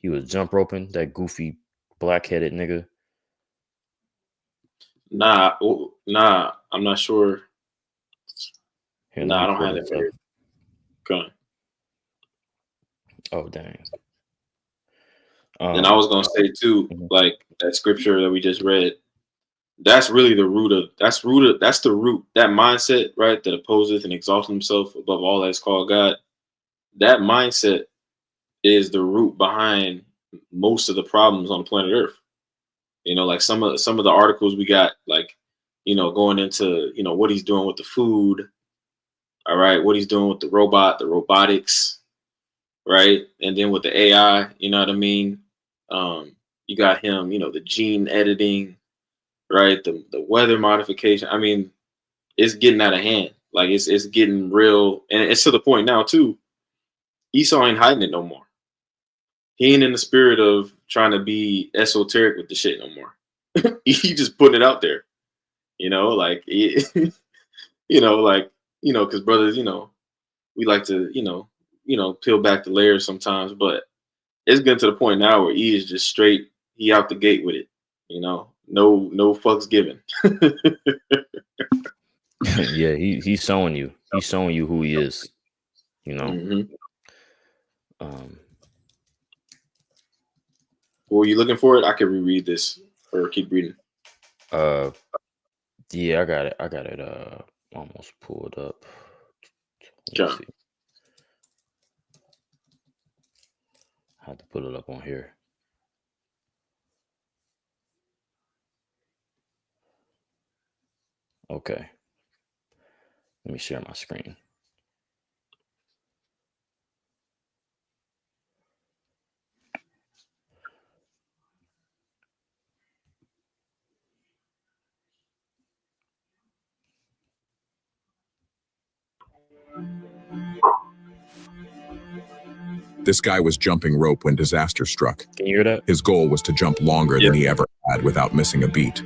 Speaker 1: was jump roping, that goofy black-headed nigga?
Speaker 2: Nah, I'm not sure.
Speaker 1: Here,
Speaker 2: Nah, I don't have that here. Go on.
Speaker 1: Oh, dang.
Speaker 2: And I was gonna say too, like that scripture that we just read, that's really the root. That's the root. That mindset, right, that opposeth and exalts himself above all that's called God. That mindset is the root behind most of the problems on planet Earth. Like some of the articles we got, like, going into, what he's doing with the food, all right, what he's doing with the robotics, right, and then with the AI, you know what I mean? You got him, the gene editing, right, the weather modification. I mean, it's getting out of hand. Like it's getting real, and it's to the point now too. Esau ain't hiding it no more. He ain't in the spirit of trying to be esoteric with the shit no more. He just putting it out there, like, because brothers, we like to, peel back the layers sometimes, but it's getting to the point now where he is just straight. He out the gate with it, no fucks given.
Speaker 1: Yeah, he's showing you. He's showing you who he is.
Speaker 2: Were you looking for it? I could reread this or keep reading.
Speaker 1: Yeah, I got it. Almost pulled up.
Speaker 2: Let's see.
Speaker 1: I had to put it up on here. Okay. Let me share my screen.
Speaker 3: This guy was jumping rope when disaster struck.
Speaker 1: Can you hear that?
Speaker 3: His goal was to jump longer than he ever had without missing a beat.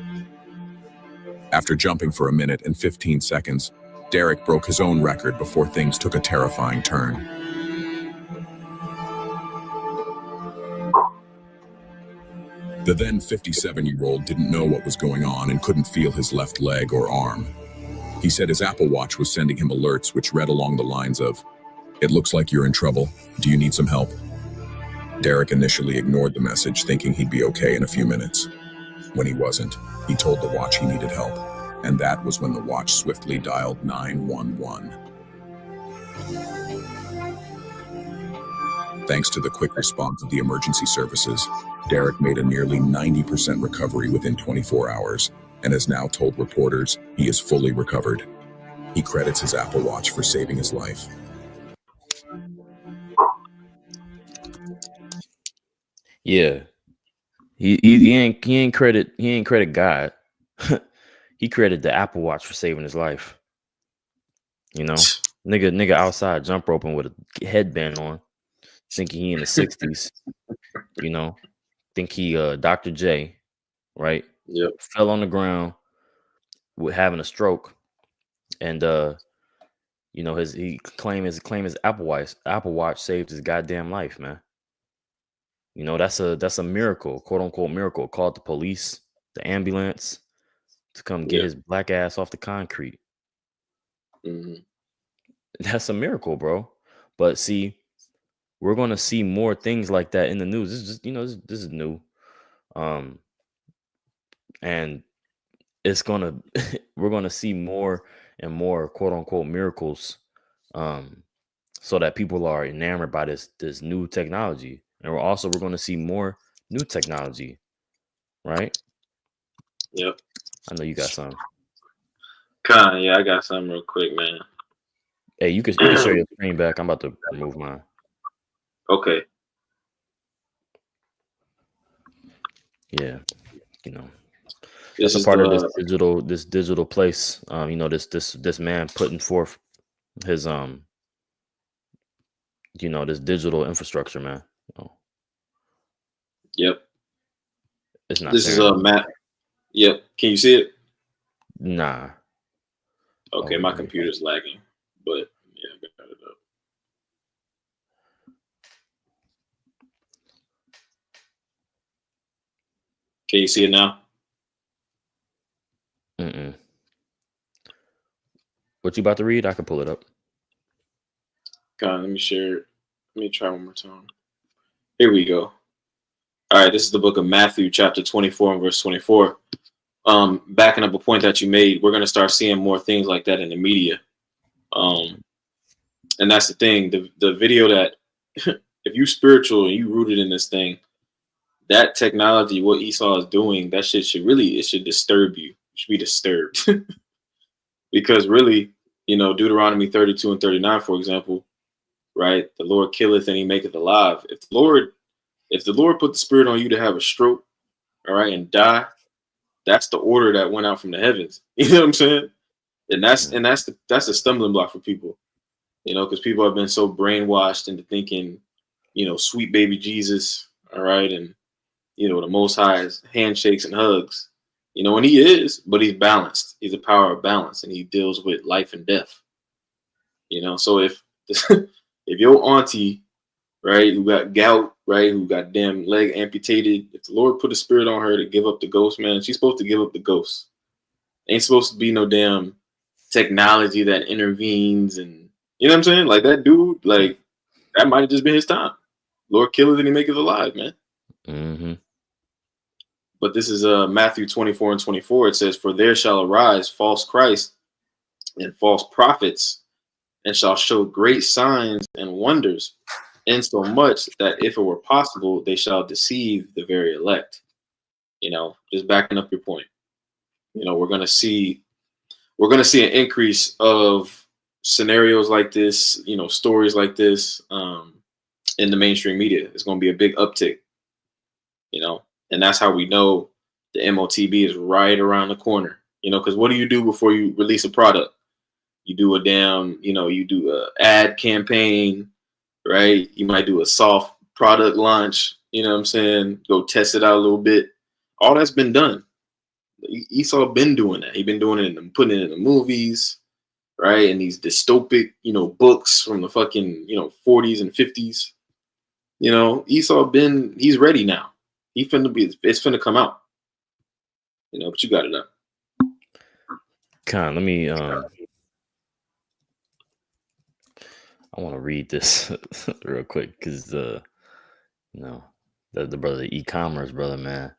Speaker 3: After jumping for 1 minute and 15 seconds, Derek broke his own record before things took a terrifying turn. The then 57-year-old didn't know what was going on and couldn't feel his left leg or arm. He said his Apple Watch was sending him alerts which read along the lines of, "It looks like you're in trouble. Do you need some help?" Derek initially ignored the message, thinking he'd be okay in a few minutes. When he wasn't, he told the watch he needed help, and that was when the watch swiftly dialed 911. Thanks to the quick response of the emergency services, Derek made a nearly 90% recovery within 24 hours and has now told reporters he is fully recovered. He credits his Apple Watch for saving his life.
Speaker 1: Yeah, he ain't credit God. He credited the Apple Watch for saving his life. You know, nigga outside jump roping with a headband on, thinking he in the 60s. You know, think he Dr. J, right?
Speaker 2: Yep.
Speaker 1: Fell on the ground with having a stroke, and you know, he claim his Apple Watch saved his goddamn life, man. You know, that's a miracle, quote unquote miracle. Called the police, the ambulance to come get
Speaker 2: Yep.
Speaker 1: his black ass off the concrete.
Speaker 2: hmm
Speaker 1: That's a miracle, bro. But see, we're gonna see more things like that in the news. This is just, you know, this is new. And it's gonna we're gonna see more and more quote unquote miracles. So that people are enamored by this new technology. And we're gonna see more new technology, right?
Speaker 2: Yep.
Speaker 1: I know you got some.
Speaker 2: Yeah, I got something real quick, man.
Speaker 1: Hey, you can share your screen back. I'm about to remove mine.
Speaker 2: Okay.
Speaker 1: Yeah, you know,
Speaker 2: This
Speaker 1: that's a
Speaker 2: is
Speaker 1: part of
Speaker 2: the
Speaker 1: this digital place. You know, this man putting forth his you know, this digital infrastructure, man. Oh,
Speaker 2: yep.
Speaker 1: it's not
Speaker 2: This is
Speaker 1: sharing.
Speaker 2: Matt. Yep. Can you see it?
Speaker 1: Nah.
Speaker 2: Okay,
Speaker 1: Oh,
Speaker 2: my
Speaker 1: wait.
Speaker 2: computer's lagging, but yeah, I got it up. Can you see it now?
Speaker 1: Mm-mm. What you about to read? I can pull it up.
Speaker 2: Let me share it. Let me try one more time. Here we go. All right, this is the book of Matthew, chapter 24 and verse 24. Backing up a point that you made, we're going to start seeing more things like that in the media. And that's the thing. The video that, if you spiritual and you rooted in this thing, that technology, what Esau is doing, that shit should disturb you. You should be disturbed. Because really, you know, Deuteronomy 32 and 39, for example, right? The Lord killeth and he maketh alive. If the Lord put the spirit on you to have a stroke, all right, and die, that's the order that went out from the heavens. You know what I'm saying? And that's a stumbling block for people, you know, because people have been so brainwashed into thinking, you know, sweet baby Jesus, all right, and you know, the Most High is handshakes and hugs, you know, and he is, but he's balanced. He's a power of balance, and he deals with life and death, you know. So if if your auntie, right, who got gout, right, who got damn leg amputated, if the Lord put a spirit on her to give up the ghost, man, she's supposed to give up the ghost. Ain't supposed to be no damn technology that intervenes, and you know what I'm saying? Like that dude, like that might have just been his time. Lord killeth and he maketh alive, man.
Speaker 1: Mm-hmm.
Speaker 2: But this is Matthew 24 and 24. It says, "For there shall arise false Christ and false prophets, and shall show great signs and wonders, insomuch that if it were possible, they shall deceive the very elect." You know, just backing up your point. You know, we're gonna see an increase of scenarios like this, you know, stories like this in the mainstream media. It's gonna be a big uptick, you know, and that's how we know the MOTB is right around the corner. You know, because what do you do before you release a product? You do you do a ad campaign, right? You might do a soft product launch, you know what I'm saying? Go test it out a little bit. All that's been done. Esau been doing that. He been doing it and putting it in the movies, right? And these dystopic, you know, books from the fucking, you know, 40s and 50s. You know, he's ready now. It's finna come out. You know, but you got it up.
Speaker 1: Let me I want to read this real quick because you know, the brother, the e-commerce brother, man.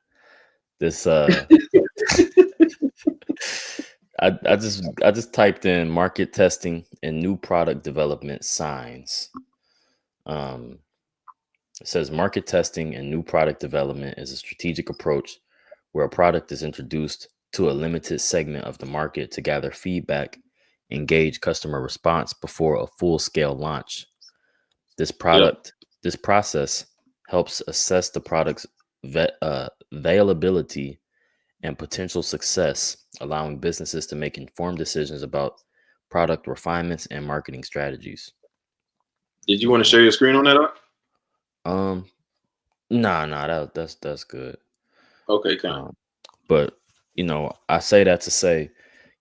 Speaker 1: This I just typed in market testing and new product development signs. It says market testing and new product development is a strategic approach where a product is introduced to a limited segment of the market to gather feedback, engage customer response before a full-scale launch. This process helps assess the product's availability and potential success, allowing businesses to make informed decisions about product refinements and marketing strategies.
Speaker 2: Did you want to share your screen on that?
Speaker 1: That's good.
Speaker 2: Okay, kind of.
Speaker 1: But I say that to say,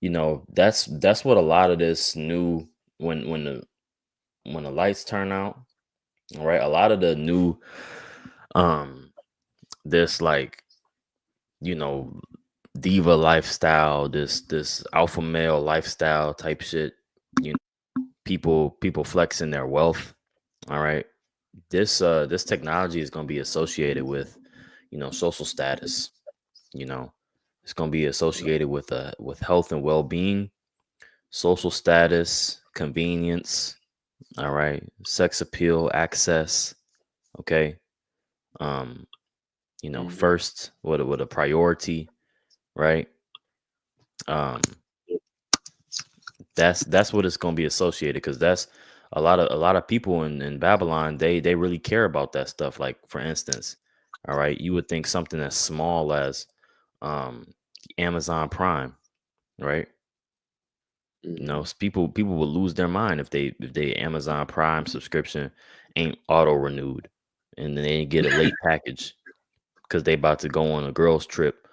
Speaker 1: that's what a lot of this new when the lights turn out, all right, a lot of the new this like diva lifestyle, this alpha male lifestyle type shit, people flexing their wealth, all right. This technology is going to be associated with social status. It's going to be associated with health and well-being, social status, convenience, all right, sex appeal, access, okay. First, what a priority, right? That's what it's going to be associated, because that's a lot of people in Babylon, they really care about that stuff. Like, for instance, all right, you would think something as small as Amazon Prime, right? People will lose their mind if they Amazon Prime subscription ain't auto renewed, and then they get a late package because they about to go on a girls trip,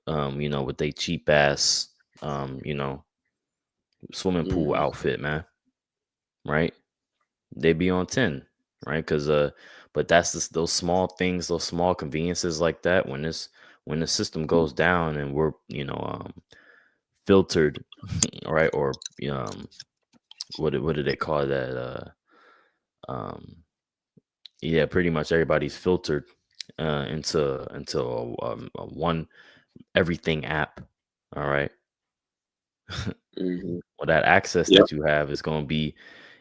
Speaker 1: with they cheap ass, swimming pool outfit, man, right? They be on 10, right? Because but that's just those small things, those small conveniences like that. When the system goes down and we're filtered, right? Or what do they call that? Yeah, pretty much everybody's filtered into a one everything app. All right. Well, that access that you have is going to be,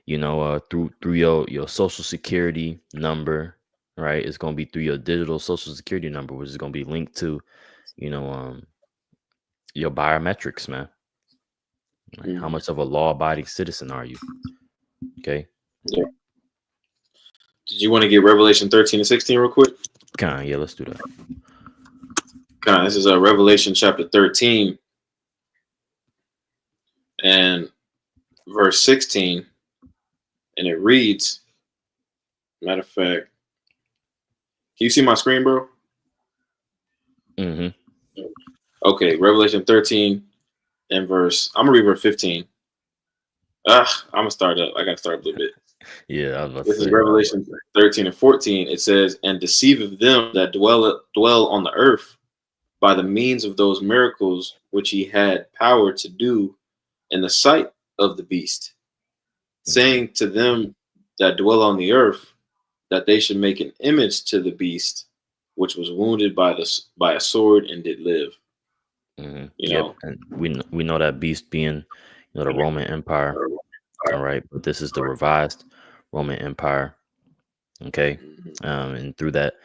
Speaker 1: through your social security number, right? It's going to be through your digital social security number, which is going to be linked to, your biometrics, man. Right? How much of a law-abiding citizen are you? Okay.
Speaker 2: Yeah. Did you want to get Revelation 13 and 16 real quick?
Speaker 1: Yeah, let's do that.
Speaker 2: This is Revelation chapter 13 and verse 16, and it reads, matter of fact, can you see my screen, bro? Okay, Revelation 13 and I'm gonna read verse 15. I'm gonna start up. I gotta start a little bit.
Speaker 1: Yeah, I was about
Speaker 2: this
Speaker 1: to
Speaker 2: is
Speaker 1: say.
Speaker 2: Revelation 13 and 14. It says, and deceiveth them that dwell on the earth by the means of those miracles which he had power to do in the sight of the beast, saying to them that dwell on the earth that they should make an image to the beast, which was wounded by a sword and did live.
Speaker 1: Yep. And we know that beast being the Roman Empire, all right, but this is the revised Roman Empire, okay. And through that,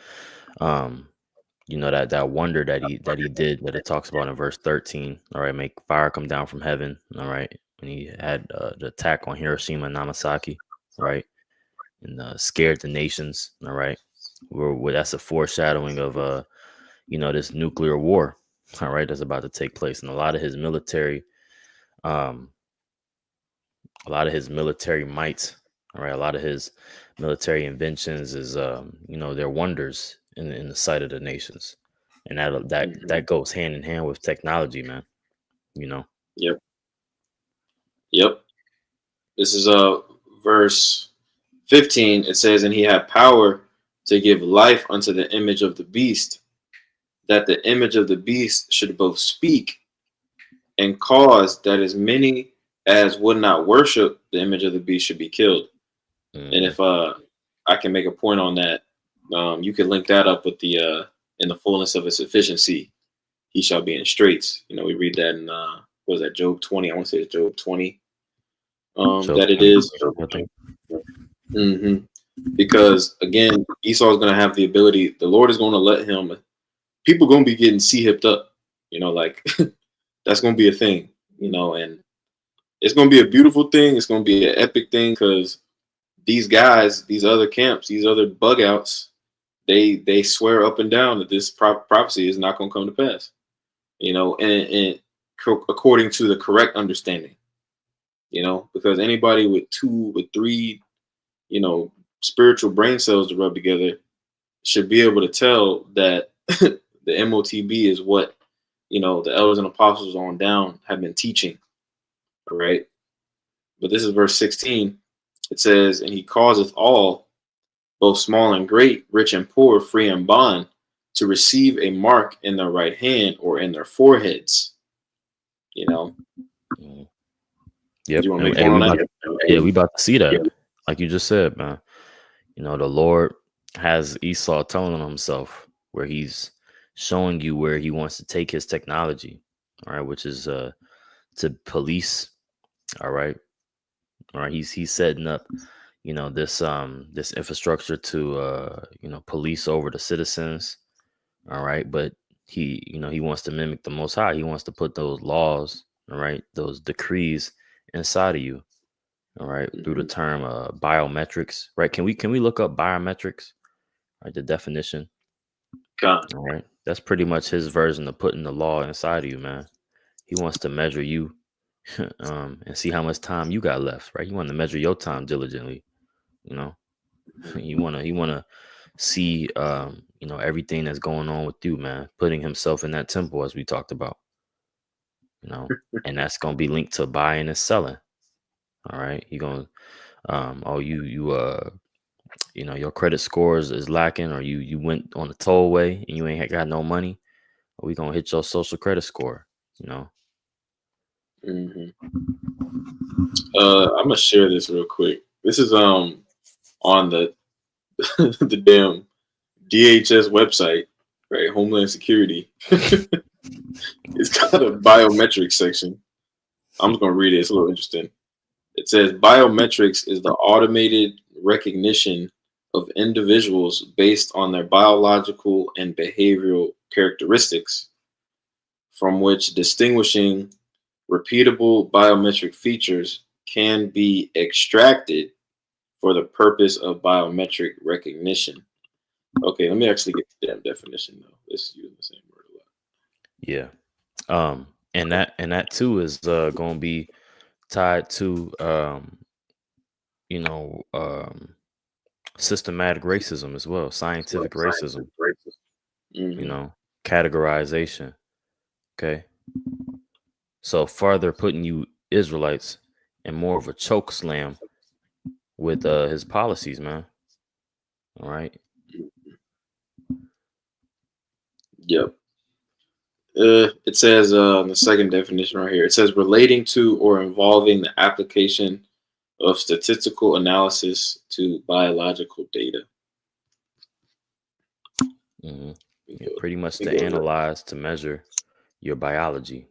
Speaker 1: that wonder that he did, that it talks about in verse 13, all right, make fire come down from heaven, all right, when he had the attack on Hiroshima and Nagasaki, right, and scared the nations, all right, where that's a foreshadowing of this nuclear war, all right, that's about to take place. And a lot of his military might, all right, a lot of his military inventions is they're wonders in the sight of the nations, and that goes hand in hand with technology, man.
Speaker 2: Yep. This is verse 15. It says, and he had power to give life unto the image of the beast, that the image of the beast should both speak and cause that as many as would not worship the image of the beast should be killed. And if I can make a point on that, you can link that up with the in the fullness of his sufficiency, he shall be in straits. We read that in what was that, Job 20? I want to say it's Job 20. That it is. because again, Esau is going to have the ability. The Lord is going to let him. People going to be getting hipped up, like that's going to be a thing, and it's going to be a beautiful thing. It's going to be an epic thing because these guys, these other camps, these other bug outs, they swear up and down that this prophecy is not going to come to pass, and according to the correct understanding, because anybody with 3, spiritual brain cells to rub together should be able to tell that the MOTB is what, the elders and apostles on down have been teaching. All right. But this is verse 16. It says, and he causeth all, both small and great, rich and poor, free and bond, to receive a mark in their right hand or in their foreheads.
Speaker 1: Mm. Yep.
Speaker 2: You want to make
Speaker 1: And
Speaker 2: one on that?
Speaker 1: we about to see that. Like you just said, man. The Lord has Esau telling on himself where he's showing you where he wants to take his technology, all right, which is to police, all right. He's setting up, this infrastructure to police over the citizens, all right. But he wants to mimic the Most High. He wants to put those laws, all right, those decrees inside of you, all right, through the term biometrics, right? Can we look up biometrics, right? The definition.
Speaker 2: God.
Speaker 1: All right. That's pretty much his version of putting the law inside of you, man. He wants to measure you and see how much time you got left, right? You want to measure your time diligently, you know. You wanna see everything that's going on with you, man, putting himself in that temple as we talked about. And that's gonna be linked to buying and selling. All right. You're gonna your credit scores is lacking, or you went on a tollway and you ain't got no money, we gonna hit your social credit score.
Speaker 2: I'm gonna share this real quick. This is on the the damn DHS website, right? Homeland Security. It's got a biometrics section. I'm just gonna read it. It's a little interesting. It says biometrics is the automated recognition of individuals based on their biological and behavioral characteristics, from which distinguishing repeatable biometric features can be extracted for the purpose of biometric recognition. Okay, let me actually get the damn definition though. Let's use the same word a lot.
Speaker 1: Yeah. And that too is gonna be tied to systematic racism as well, scientific racism, categorization. Okay. So further putting you Israelites in more of a choke slam with his policies, man. All right.
Speaker 2: Yep. It says in the second definition right here, it says relating to or involving the application of statistical analysis to biological data.
Speaker 1: Yeah, pretty much to analyze, to measure your biology,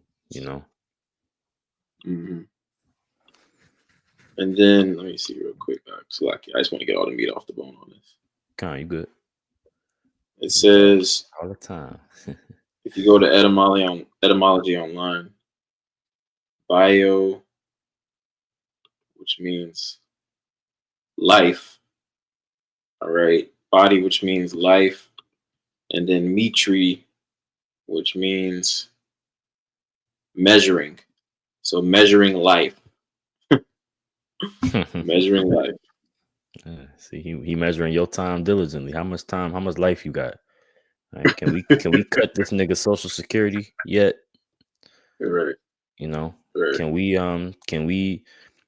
Speaker 2: And then let me see real quick. So I just want to get all the meat off the bone on this.
Speaker 1: You good?
Speaker 2: It says
Speaker 1: all the time.
Speaker 2: If you go to etymology online, bio, which means life, all right, body, which means life, and then metri, which means measuring. So measuring life. Measuring life.
Speaker 1: See, he measuring your time diligently. How much time, how much life you got? Right, can we cut this nigga Social Security yet?
Speaker 2: Right. Right.
Speaker 1: Can we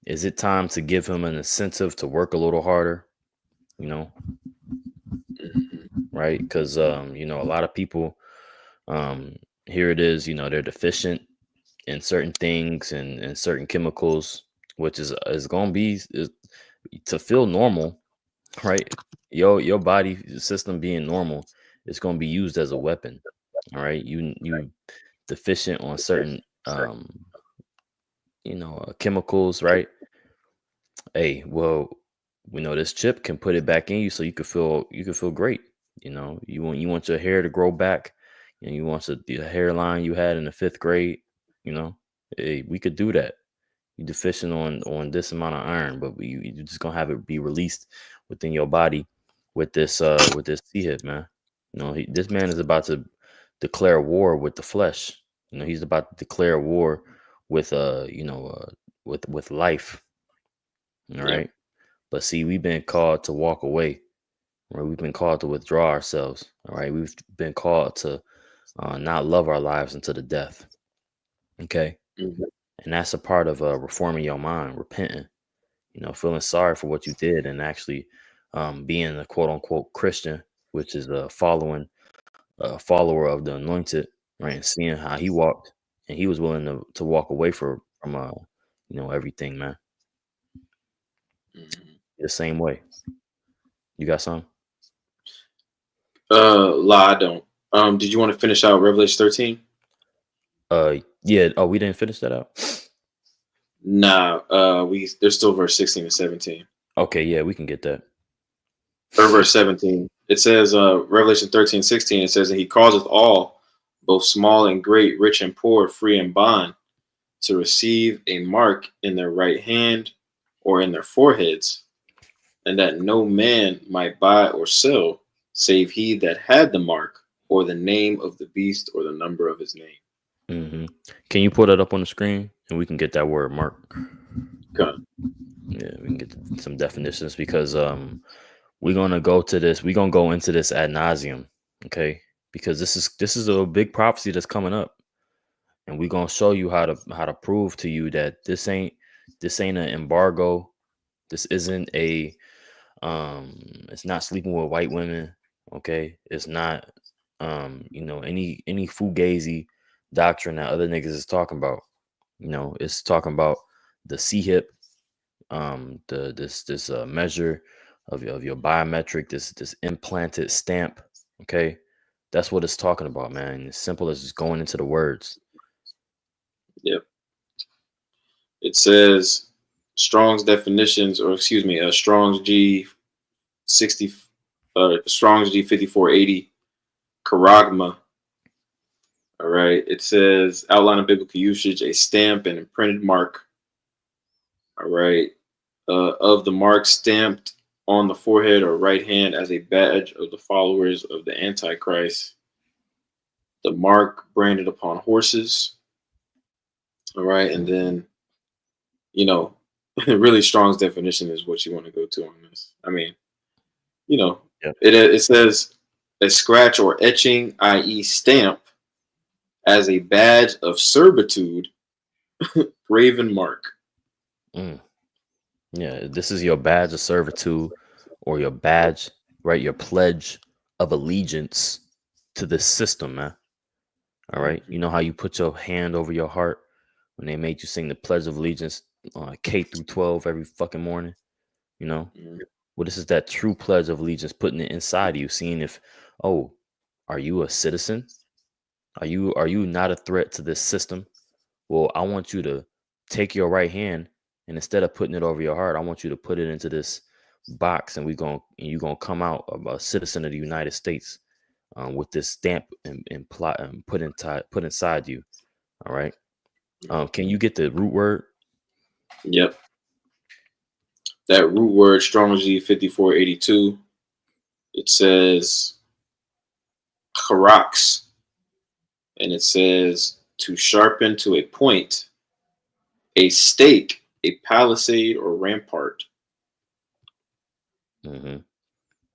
Speaker 1: is it time to give him an incentive to work a little harder? Right? Because a lot of people here it is, they're deficient in certain things and certain chemicals, which is gonna be to feel normal, right? Your body system being normal, it's gonna be used as a weapon. All right. You deficient on certain chemicals, right? Hey, well, we know this chip can put it back in you so you could feel great. You want your hair to grow back, and you want the hairline you had in the 5th grade. Hey, we could do that. You deficient on this amount of iron, but you just gonna have it be released within your body with this C-hip, man. This man is about to declare war with the flesh. He's about to declare war with with life. All
Speaker 2: Yep.
Speaker 1: right. But see, we've been called to walk away, right? We've been called to withdraw ourselves. All right. We've been called to not love our lives until the death. Okay.
Speaker 2: Mhm.
Speaker 1: And that's a part of reforming your mind, repenting, feeling sorry for what you did, and actually being a quote unquote Christian, which is a follower of the anointed, right? And seeing how he walked, and he was willing to walk away from everything, man.
Speaker 2: Mhm.
Speaker 1: The same way. You got some?
Speaker 2: I don't. Did you want to finish out Revelation 13?
Speaker 1: Yeah. Oh, we didn't finish that out.
Speaker 2: Nah. There's still verse 16 and 17.
Speaker 1: Okay, yeah, we can get that.
Speaker 2: Or verse 17. It says, Revelation 13:16. It says, and he causeth all, both small and great, rich and poor, free and bond, to receive a mark in their right hand or in their foreheads, and that no man might buy or sell, save he that had the mark, or the name of the beast, or the number of his name.
Speaker 1: Hmm. Can you put it up on the screen, and we can get that word mark?
Speaker 2: Okay.
Speaker 1: Yeah, we can get some definitions, because we're gonna go into this ad nauseum, okay? Because this is a big prophecy that's coming up, and we're gonna show you how to prove to you that this ain't an embargo. This isn't it's not sleeping with white women, okay? It's not any fugazi doctrine that other niggas is talking about. It's talking about the C-hip, this measure of your biometric, this implanted stamp, okay? That's what it's talking about, man. As simple as just going into the words.
Speaker 2: Yep. It says Strong's definitions, or excuse me, Strong's G60, Strong's G5480, Charagma. All right. It says outline of biblical usage, a stamp and imprinted mark. All right. Of the mark stamped on the forehead or right hand as a badge of the followers of the Antichrist. The mark branded upon horses. All right. And then, really Strong's definition is what you want to go to on this. I mean,
Speaker 1: Yep.
Speaker 2: it says a scratch or etching, i.e., stamp, as a badge of servitude, graven mark.
Speaker 1: Mm. Yeah, this is your badge of servitude, or your badge, right? Your pledge of allegiance to this system, man. All right. You know how you put your hand over your heart when they made you sing the Pledge of Allegiance K through 12 every fucking morning? You know,
Speaker 2: Mhm.
Speaker 1: well, this is that true Pledge of Allegiance, putting it inside of you, seeing if, oh, are you a citizen? Are you not a threat to this system? Well, I want you to take your right hand, and instead of putting it over your heart, I want you to put it into this box, and you're gonna come out a citizen of the United States, with this stamp and plot and put inside you. All right. Can you get the root word?
Speaker 2: Yep. That root word, Strong's G5482, it says harax, and it says to sharpen to a point, a stake, a palisade, or rampart.
Speaker 1: Hmm.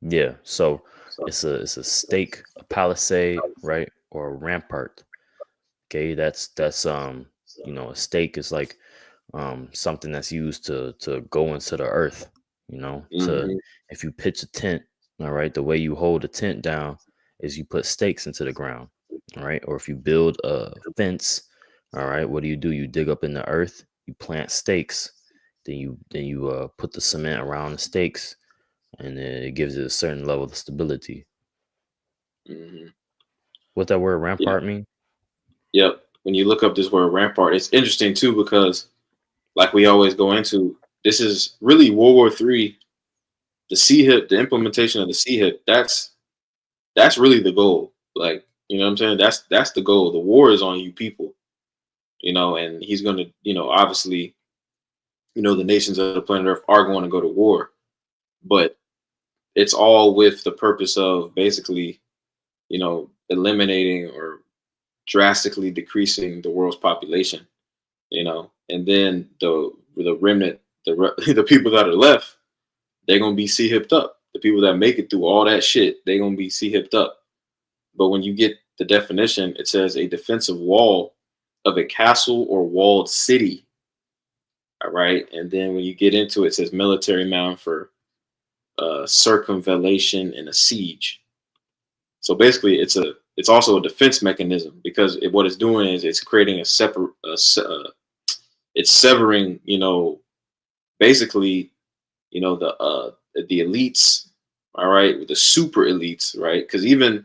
Speaker 1: Yeah. So
Speaker 2: So,
Speaker 1: it's a stake, a palisade, right, or a rampart. Okay, that's a stake is like something that's used to go into the earth. To
Speaker 2: mhm,
Speaker 1: If you pitch a tent, all right, the way you hold a tent down is you put stakes into the ground, all right. Or if you build a fence, all right, what do? You dig up in the earth, you plant stakes, then you put the cement around the stakes, and then it gives it a certain level of stability.
Speaker 2: mhm.
Speaker 1: What that word
Speaker 2: Yeah,
Speaker 1: rampart mean?
Speaker 2: yep. When you look up this word rampart, it's interesting too because, like we always go into, this is really World War III the CHIP, the implementation of the CHIP, that's really the goal. Like, you know what I'm saying? That's the goal. The war is on you people, and he's gonna, obviously, the nations of the planet Earth are going to go to war, but it's all with the purpose of basically, eliminating or drastically decreasing the world's population, and then the remnant, the people that are left, they're gonna be hipped up. The people that make it through all that shit, they're gonna be hipped up. But when you get the definition, it says a defensive wall of a castle or walled city. All right, and then when you get into it, it says military mound for circumvallation and a siege. So basically, it's also a defense mechanism, because what it's doing is it's creating a separate, it's severing, basically, the elites, all right, with the super elites, right? Because even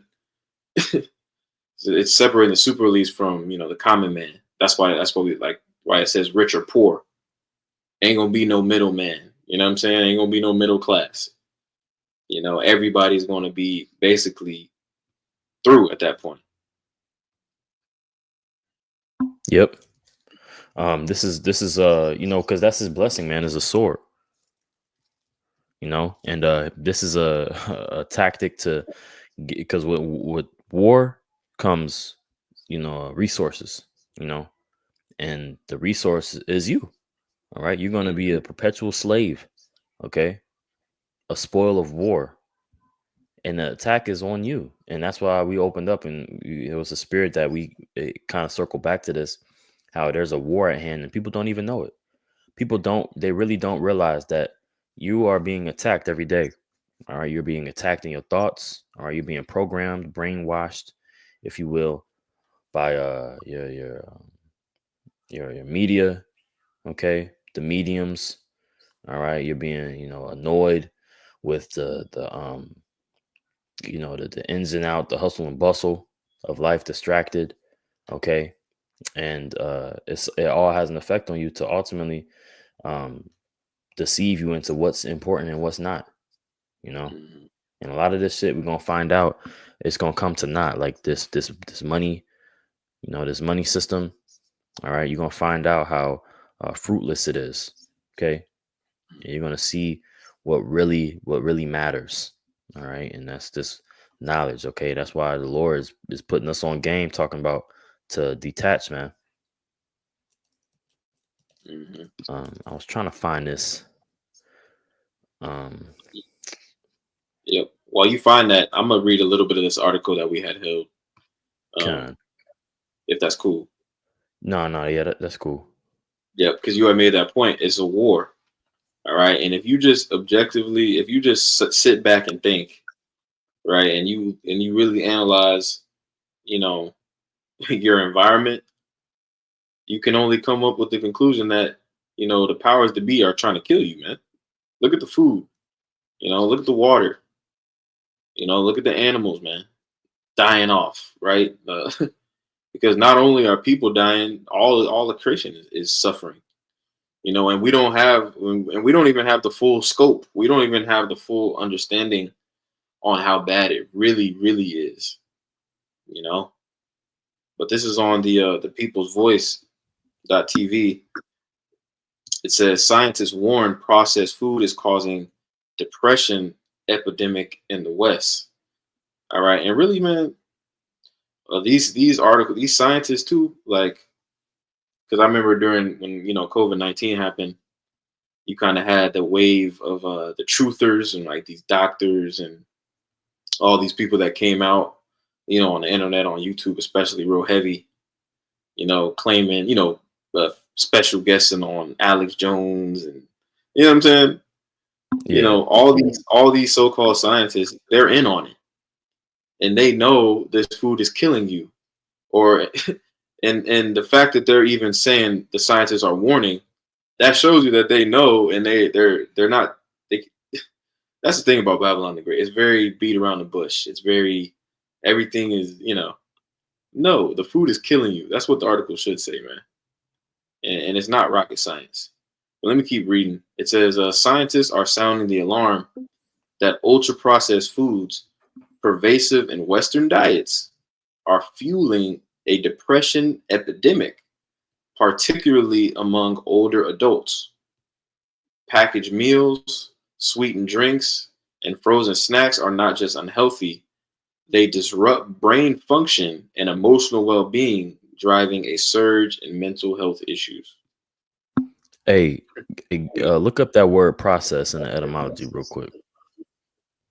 Speaker 2: it's separating the super elites from, the common man. That's why we like why it says rich or poor. Ain't gonna be no middleman. You know what I'm saying? Ain't gonna be no middle class. Everybody's gonna be basically through at that point.
Speaker 1: Yep. This is because that's his blessing, man, is a sword. And this is a tactic to, because with war comes, resources, and the resource is you. All right, you're going to be a perpetual slave, okay, a spoil of war, and the attack is on you. And that's why we opened up, and it was a spirit that we kind of circle back to this, how there's a war at hand, and people don't even know it. They really don't realize that you are being attacked every day. All right, you're being attacked in your thoughts. All right, you're being programmed, brainwashed, if you will, by your media. Okay, the mediums. All right, you're being annoyed with the ins and out, the hustle and bustle of life, distracted. Okay, and it all has an effect on you to ultimately deceive you into what's important and what's not.
Speaker 2: Mhm.
Speaker 1: And a lot of this shit we're gonna find out, it's gonna come to naught. Like this money, this money system. All right, you're gonna find out how fruitless it is. Okay, and you're gonna see what really matters. All right, and that's this knowledge. Okay, that's why the Lord is putting us on game, talking about to detach, man.
Speaker 2: Mhm.
Speaker 1: I was trying to find this.
Speaker 2: Yep. While you find that, I'm gonna read a little bit of this article that we had held,
Speaker 1: Con.
Speaker 2: if that's cool.
Speaker 1: No, yeah, that's cool.
Speaker 2: Yep, because you had made that point. It's a war, all right. And if you just objectively, if you just sit back and think, right, and you really analyze, you know, your environment, you can only come up with the conclusion that the powers to be are trying to kill you, man. Look at the food, look at the water, look at the animals, man, dying off, right? Because not only are people dying, all the creation is suffering, and we don't have, and we don't even have the full scope. We don't even have the full understanding on how bad it really, really is, But this is on the People's Voice .tv. It says scientists warn processed food is causing depression epidemic in the West. All right, and really, man, these scientists too, like, because I remember during when COVID-19 happened, you kind of had the wave of the truthers and like these doctors and all these people that came out, on the internet, on YouTube, especially real heavy, claiming, special guesting on Alex Jones, and you know what I'm saying?
Speaker 1: Yeah.
Speaker 2: All these so-called scientists, they're in on it. And they know this food is killing you. Or and the fact that they're even saying the scientists are warning, that shows you that they know, and they're not they, that's the thing about Babylon the Great. It's very beat around the bush. It's very everything is, no, the food is killing you. That's what the article should say, man. And it's not rocket science. But let me keep reading. It says scientists are sounding the alarm that ultra processed foods, pervasive in Western diets, are fueling a depression epidemic, particularly among older adults. Packaged meals, sweetened drinks, and frozen snacks are not just unhealthy, they disrupt brain function and emotional well being, driving a surge in mental health issues.
Speaker 1: Hey, look up that word process in the etymology real quick.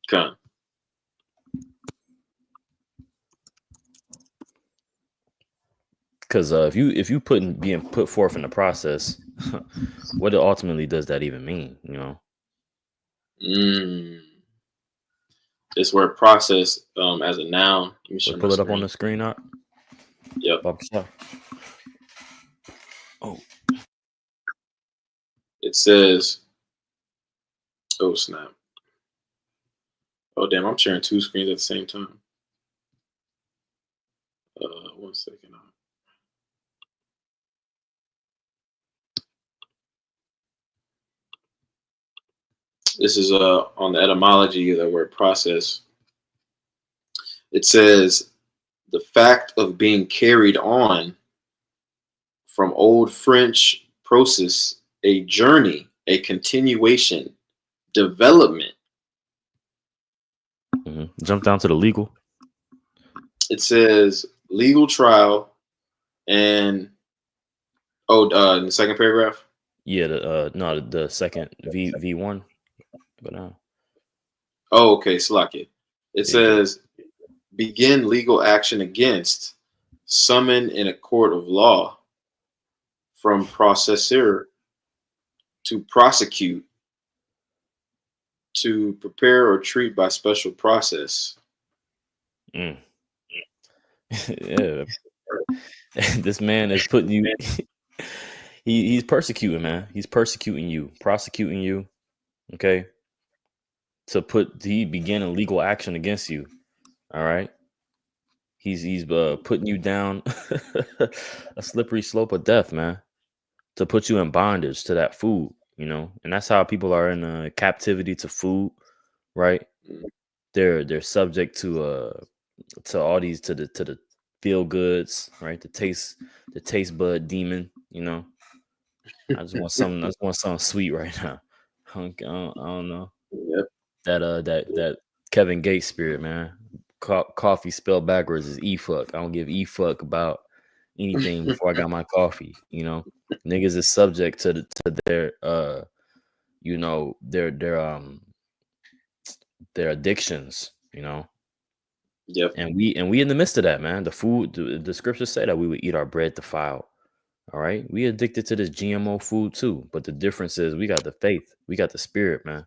Speaker 2: Con.
Speaker 1: Because if you being put forth in the process, what ultimately does that even mean? You know,
Speaker 2: Mm. This word process as a noun. Let me
Speaker 1: so
Speaker 2: share my
Speaker 1: pull it up on
Speaker 2: screen.
Speaker 1: the screen, up.
Speaker 2: Yep.
Speaker 1: Oh,
Speaker 2: It says, oh snap. Oh damn, I'm sharing two screens at the same time. 1 second. This is on the etymology of the word process. It says the fact of being carried on from Old French process, a journey, a continuation, development.
Speaker 1: Jump down to the legal.
Speaker 2: It says legal trial and in the second paragraph.
Speaker 1: Yeah, the second V1. Go down.
Speaker 2: Oh, okay, Slakia. It
Speaker 1: There you go.
Speaker 2: says begin legal action against, summon in a court of law, from processor to prosecute, to prepare or treat by special process.
Speaker 1: Yeah, this man is putting you. He's persecuting, man. He's persecuting you, prosecuting you. Okay, he begin a legal action against you. All right. He's putting you down a slippery slope of death, man. To put you in bondage to that food, you know, and that's how people are in captivity to food, right? They're subject to all these to the feel goods, right? The taste bud demon, you know. I just want something. I just want something sweet right now. I don't know
Speaker 2: Yep.
Speaker 1: that Kevin Gates spirit, man. Coffee spelled backwards is fuck. I don't give fuck about anything before I got my coffee. You know, niggas is subject to their you know their addictions. You know,
Speaker 2: Yep.
Speaker 1: and we in the midst of that, man. The food, the scriptures say that we would eat our bread defiled. All right, we addicted to this GMO food too, but the difference is we got the faith, we got the spirit, man,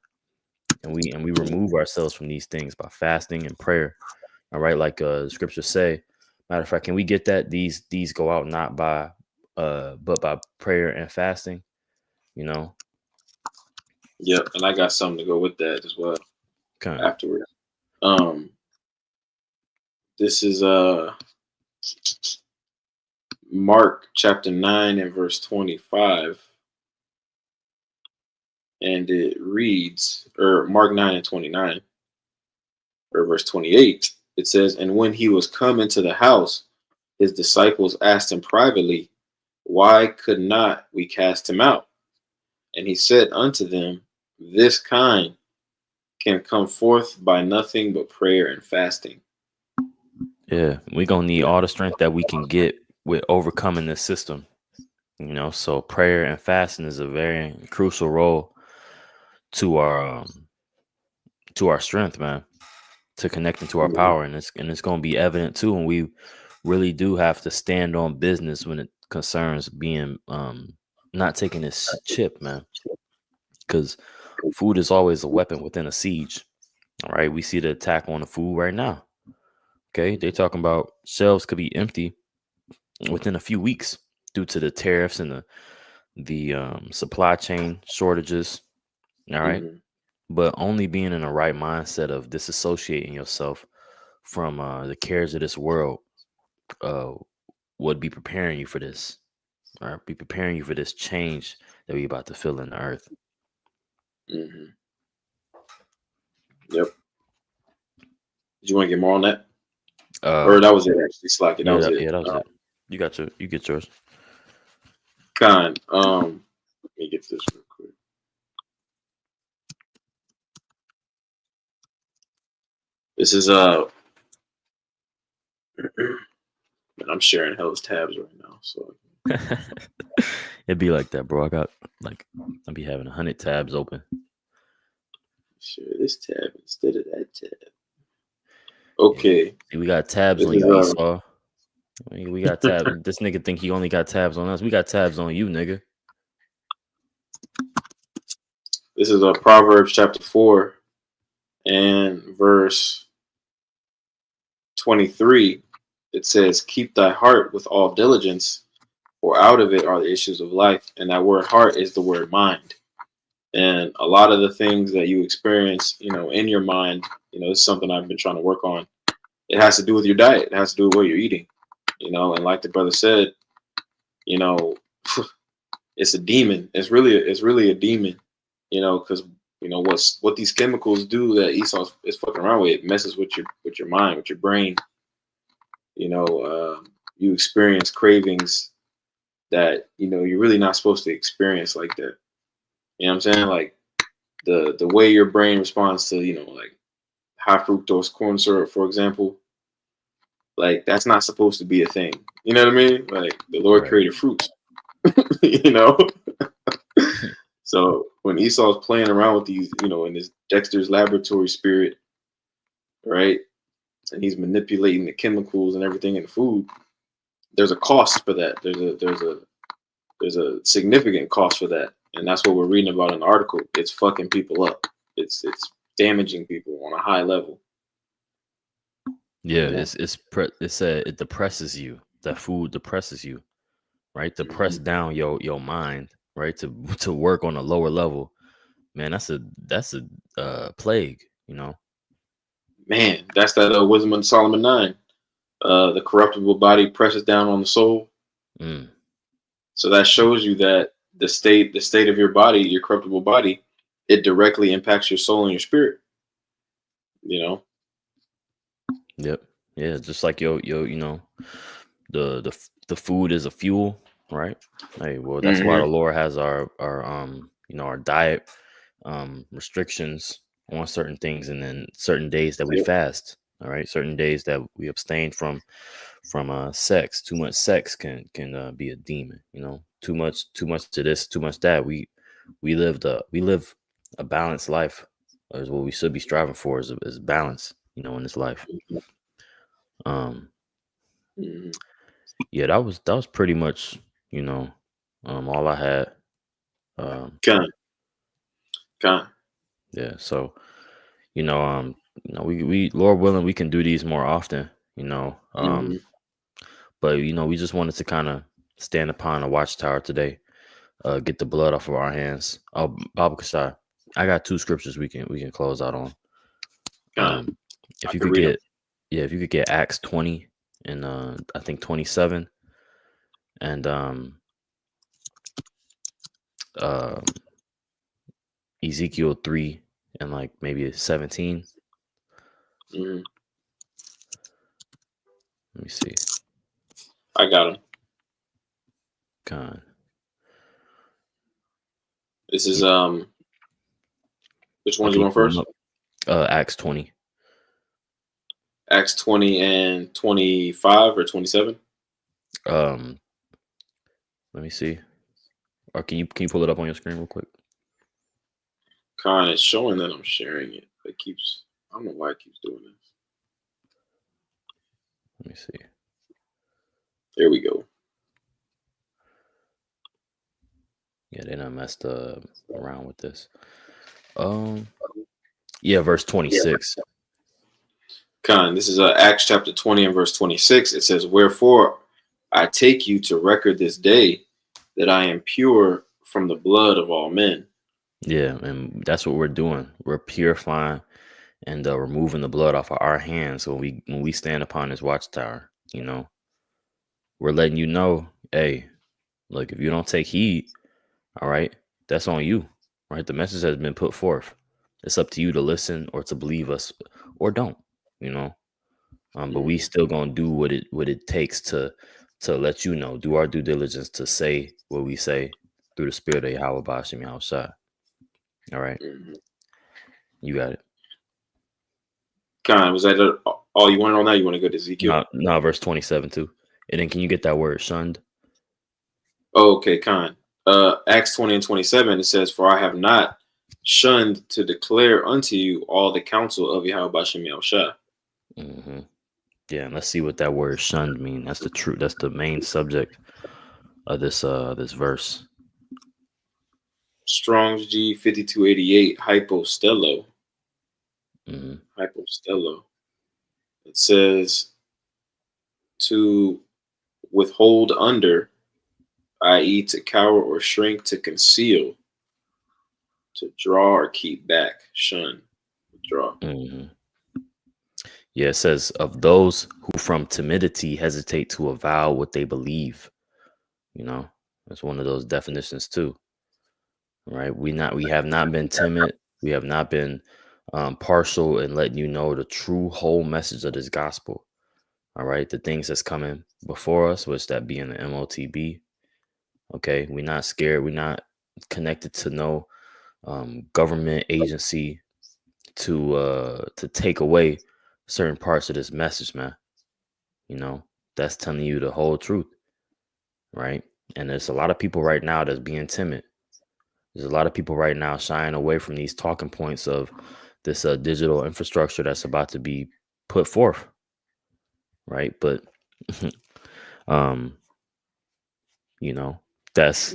Speaker 1: and we remove ourselves from these things by fasting and prayer. All right, like the scriptures say. Matter of fact, can we get that these go out not by but by prayer and fasting? You know,
Speaker 2: Yep. And I got something to go with that as well
Speaker 1: kind of.
Speaker 2: afterwards. This is Mark chapter 9 and verse 25. And it reads, or Mark 9 and 29, or verse 28. It says, and when he was come into the house, his disciples asked him privately, why could not we cast him out? And he said unto them, this kind can come forth by nothing but prayer and fasting.
Speaker 1: Yeah, we're gonna need all the strength that we can get with overcoming this system. You know, so prayer and fasting is a very crucial role to our strength, man, to connecting to our power, and it's gonna be evident too. And we really do have to stand on business when it concerns being not taking this chip, man, because food is always a weapon within a siege. All right, we see the attack on the food right now. Okay, they're talking about shelves could be empty within a few weeks due to the tariffs and the supply chain shortages. All right, but only being in the right mindset of disassociating yourself from the cares of this world would be preparing you for this, or be preparing you for this change that we're about to feel in the earth.
Speaker 2: Mm-hmm. Yep. Did you want to get more on that?
Speaker 1: Uh,
Speaker 2: Or that was it actually, Slacky. That was it.
Speaker 1: yeah, that was it. You get yours.
Speaker 2: Kind. Let me get this real quick. This is man, I'm sharing hell's tabs right now. So
Speaker 1: It'd be like that, bro. I got I'd be having 100 tabs open.
Speaker 2: share this tab instead of that tab. Okay.
Speaker 1: See, we got tabs
Speaker 2: This
Speaker 1: on
Speaker 2: is
Speaker 1: you, Esau. We got tabs. This nigga think he only got tabs on us. We got tabs on you, nigga.
Speaker 2: this is Proverbs chapter 4 and verse 23. It says, "Keep thy heart with all diligence, for out of it are the issues of life." And that word heart is the word mind. And a lot of the things that you experience, in your mind, it's something I've been trying to work on. It has to do with your diet. It has to do with what you're eating, and like the brother said, it's a demon. It's really a demon, because what these chemicals do that Esau is fucking around with. It messes with your mind, with your brain. You experience cravings that you're really not supposed to experience like that. You know what I'm saying? Like the way your brain responds to like high fructose corn syrup, for example. Like that's not supposed to be a thing. You know what I mean? Like the Lord created fruits. So when Esau's playing around with these, in this Dexter's laboratory spirit, right? And he's manipulating the chemicals and everything in the food. There's a cost for that. There's a significant cost for that, and that's what we're reading about in the article. It's fucking people up. It's damaging people on a high level.
Speaker 1: Yeah, it depresses you. That food depresses you, right? To press down your mind, right? To work on a lower level, man. That's a plague,
Speaker 2: Man, that's that Wisdom of Solomon 9. The corruptible body presses down on the soul. So that shows you that the state of your body, your corruptible body, it directly impacts your soul and your spirit.
Speaker 1: Yep. Yeah, just like the food is a fuel, right? Hey, well, that's why the Lord has our our diet restrictions on certain things, and then certain days that we fast. All right, certain days that we abstain from sex. Too much sex can be a demon. Too much to this, too much that. We live a balanced life. Is what we should be striving for is balance. In this life. Yeah, that was pretty much all I had. Yeah, so we Lord willing, we can do these more often. But we just wanted to kind of stand upon a watchtower today, get the blood off of our hands. Oh, Baba Kasai, I got 2 scriptures we can close out on. If you could get Acts 20 and I think 27 and Ezekiel 3 and like maybe 17. Let me see.
Speaker 2: I got him.
Speaker 1: Con.
Speaker 2: This is which one do you want first?
Speaker 1: Acts 20.
Speaker 2: Acts 20 and 25 or 27?
Speaker 1: Let me see. Or can you pull it up on your screen real quick?
Speaker 2: Con, it's showing that I'm sharing it. I don't know why it keeps doing this.
Speaker 1: Let me see.
Speaker 2: There we go.
Speaker 1: Yeah, they done messed around with this. Yeah, verse 26.
Speaker 2: Con, this is Acts chapter 20 and verse 26. It says, "Wherefore I take you to record this day that I am pure from the blood of all men."
Speaker 1: Yeah, and that's what we're doing. We're purifying and removing the blood off of our hands when we stand upon this watchtower. We're letting you know, hey, look, if you don't take heed, all right, that's on you, right? The message has been put forth. It's up to you to listen or to believe us or don't, you know. But we still gonna do what it takes to let you know, do our due diligence to say what we say through the spirit of Yahweh Bashim outside. All right, you got it.
Speaker 2: Con, was that all you wanted on that? You want to go to Ezekiel?
Speaker 1: No, verse 27 too. And then can you get that word shunned?
Speaker 2: Oh, okay, Con. Acts 20 and 27, it says, "For I have not shunned to declare unto you all the counsel of Yahweh Bashim Yahushua."
Speaker 1: Mm-hmm. Yeah, and let's see what that word shunned mean. That's the truth. That's the main subject of this verse.
Speaker 2: Strong's G 5288 hypostello.
Speaker 1: Mm-hmm.
Speaker 2: Hypostello. It says to withhold under, i.e., to cower or shrink, to conceal, to draw or keep back, shun, withdraw.
Speaker 1: Mm-hmm. Yeah, it says of those who from timidity hesitate to avow what they believe. You know, that's one of those definitions too. Right? We have not been timid. We have not been partial in letting you know the true whole message of this gospel. All right, the things that's coming before us, which that being the MOTB. Okay, we're not scared. We're not connected to no government agency to take away certain parts of this message, man. You know, that's telling you the whole truth, right? And there's a lot of people right now that's being timid. There's a lot of people right now shying away from these talking points of this digital infrastructure that's about to be put forth, right? But you know, that's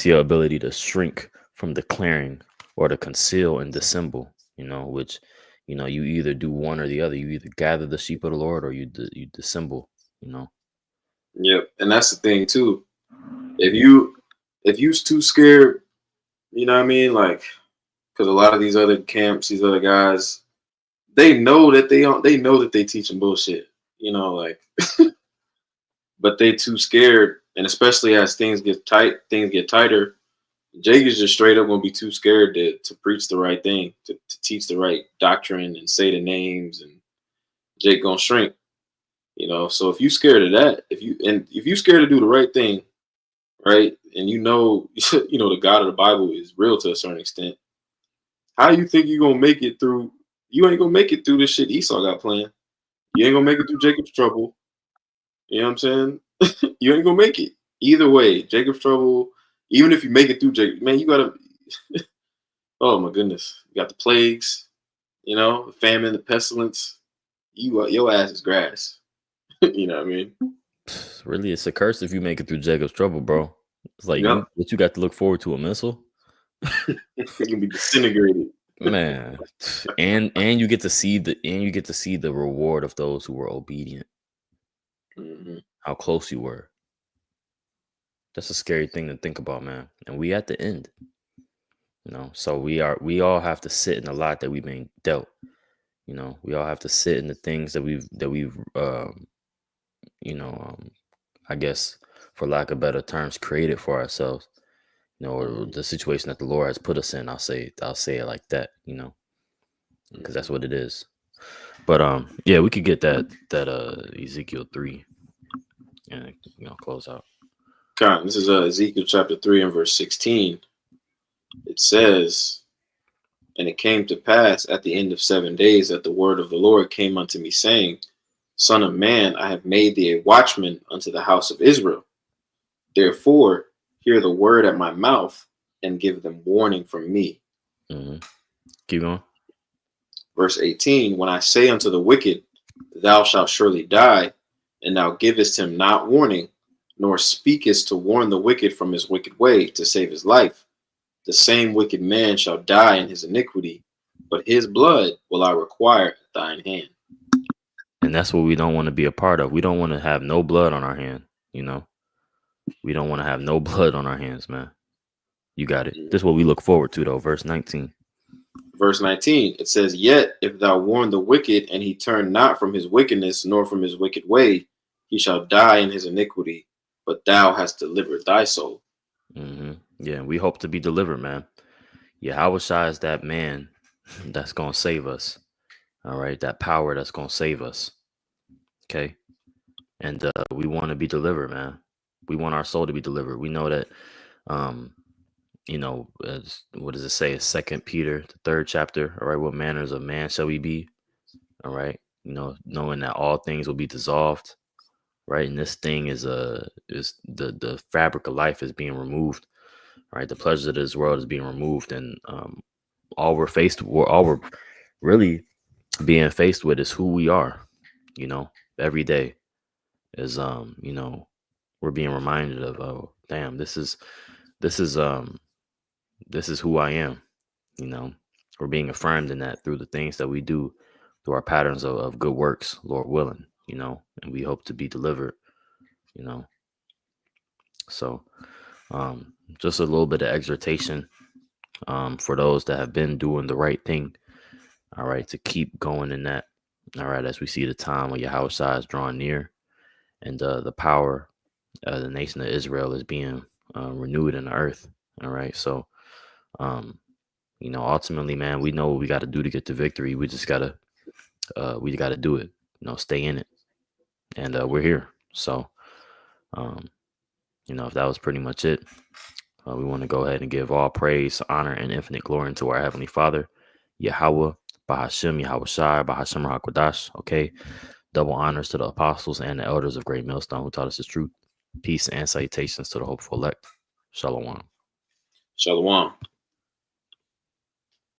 Speaker 1: your ability to shrink from declaring or to conceal and dissemble, you know, which, you know, you either do one or the other. You either gather the sheep of the Lord or you dissemble, you know.
Speaker 2: Yep, and that's the thing too. If you's too scared, you know what I mean, like, because a lot of these other camps, these other guys, they know that they teaching bullshit, you know, like, but they too scared, and especially as things get tighter. Jake is just straight up gonna be too scared to preach the right thing, to teach the right doctrine and say the names, and Jake gonna shrink, you know. So if you scared of that, if you scared to do the right thing, right, and you know the God of the Bible is real to a certain extent, how you think you're gonna make it through? You ain't gonna make it through this shit Esau got planned. You ain't gonna make it through Jacob's trouble. You know what I'm saying? You ain't gonna make it either way. Jacob's trouble. Even if you make it through Jacob, man, you gotta. Oh my goodness, you got the plagues. You know, the famine, the pestilence. Your ass is grass. You know what I mean?
Speaker 1: Really, it's a curse if you make it through Jacob's trouble, bro. It's like
Speaker 2: Yep.
Speaker 1: you got to look forward to a missile.
Speaker 2: You can be disintegrated.
Speaker 1: Man, and you get to see the reward of those who were obedient.
Speaker 2: Mm-hmm.
Speaker 1: How close you were. That's a scary thing to think about, man. And we at the end, you know. So we all have to sit in the lot that we've been dealt. You know, we all have to sit in the things that we've I guess, for lack of better terms, created for ourselves. You know, or the situation that the Lord has put us in. I'll say it like that, you know, because that's what it is. But yeah, we could get that Ezekiel 3 and close out.
Speaker 2: This is Ezekiel chapter 3 and verse 16. It says, "And it came to pass at the end of 7 days that the word of the Lord came unto me, saying, Son of man, I have made thee a watchman unto the house of Israel. Therefore, hear the word at my mouth and give them warning from me."
Speaker 1: Mm-hmm. Keep going.
Speaker 2: Verse 18, "When I say unto the wicked, thou shalt surely die, and thou givest him not warning, nor speakest to warn the wicked from his wicked way to save his life, the same wicked man shall die in his iniquity, but his blood will I require at thine hand."
Speaker 1: And that's what we don't want to be a part of. We don't want to have no blood on our hand, you know. We don't want to have no blood on our hands, man. You got it. This is what we look forward to, though. Verse 19.
Speaker 2: Verse 19, it says, "Yet if thou warn the wicked, and he turn not from his wickedness, nor from his wicked way, he shall die in his iniquity, but thou hast delivered thy soul."
Speaker 1: Mm-hmm. Yeah, we hope to be delivered, man. Yahweh Shai is that man that's going to save us. All right. That power that's going to save us. Okay. And we want to be delivered, man. We want our soul to be delivered. We know that, what does it say? Second Peter, the 3rd chapter. All right. What manners of man shall we be? All right. Knowing that all things will be dissolved. Right. And this thing is the fabric of life is being removed. Right. The pleasures of this world is being removed. And all we're really being faced with is who we are, every day is, we're being reminded of, oh, damn, this is who I am. We're being affirmed in that through the things that we do, through our patterns of good works, Lord willing, and we hope to be delivered, so just a little bit of exhortation for those that have been doing the right thing, all right, to keep going in that, all right, as we see the time of Yahushua is drawing near, and the power of the nation of Israel is being renewed in the earth, all right, so ultimately, man, we know what we got to do to get the victory. We just gotta do it, stay in it, and we're here. So if that was pretty much it, we want to go ahead and give all praise, honor, and infinite glory to our Heavenly Father, Yahweh, Bahashem, Yahweh Shai, Bahashem HaKodash. Okay. Double honors to the apostles and the elders of Great Millstone who taught us the truth. Peace and salutations to the hopeful elect. Shalom.
Speaker 2: Shalom.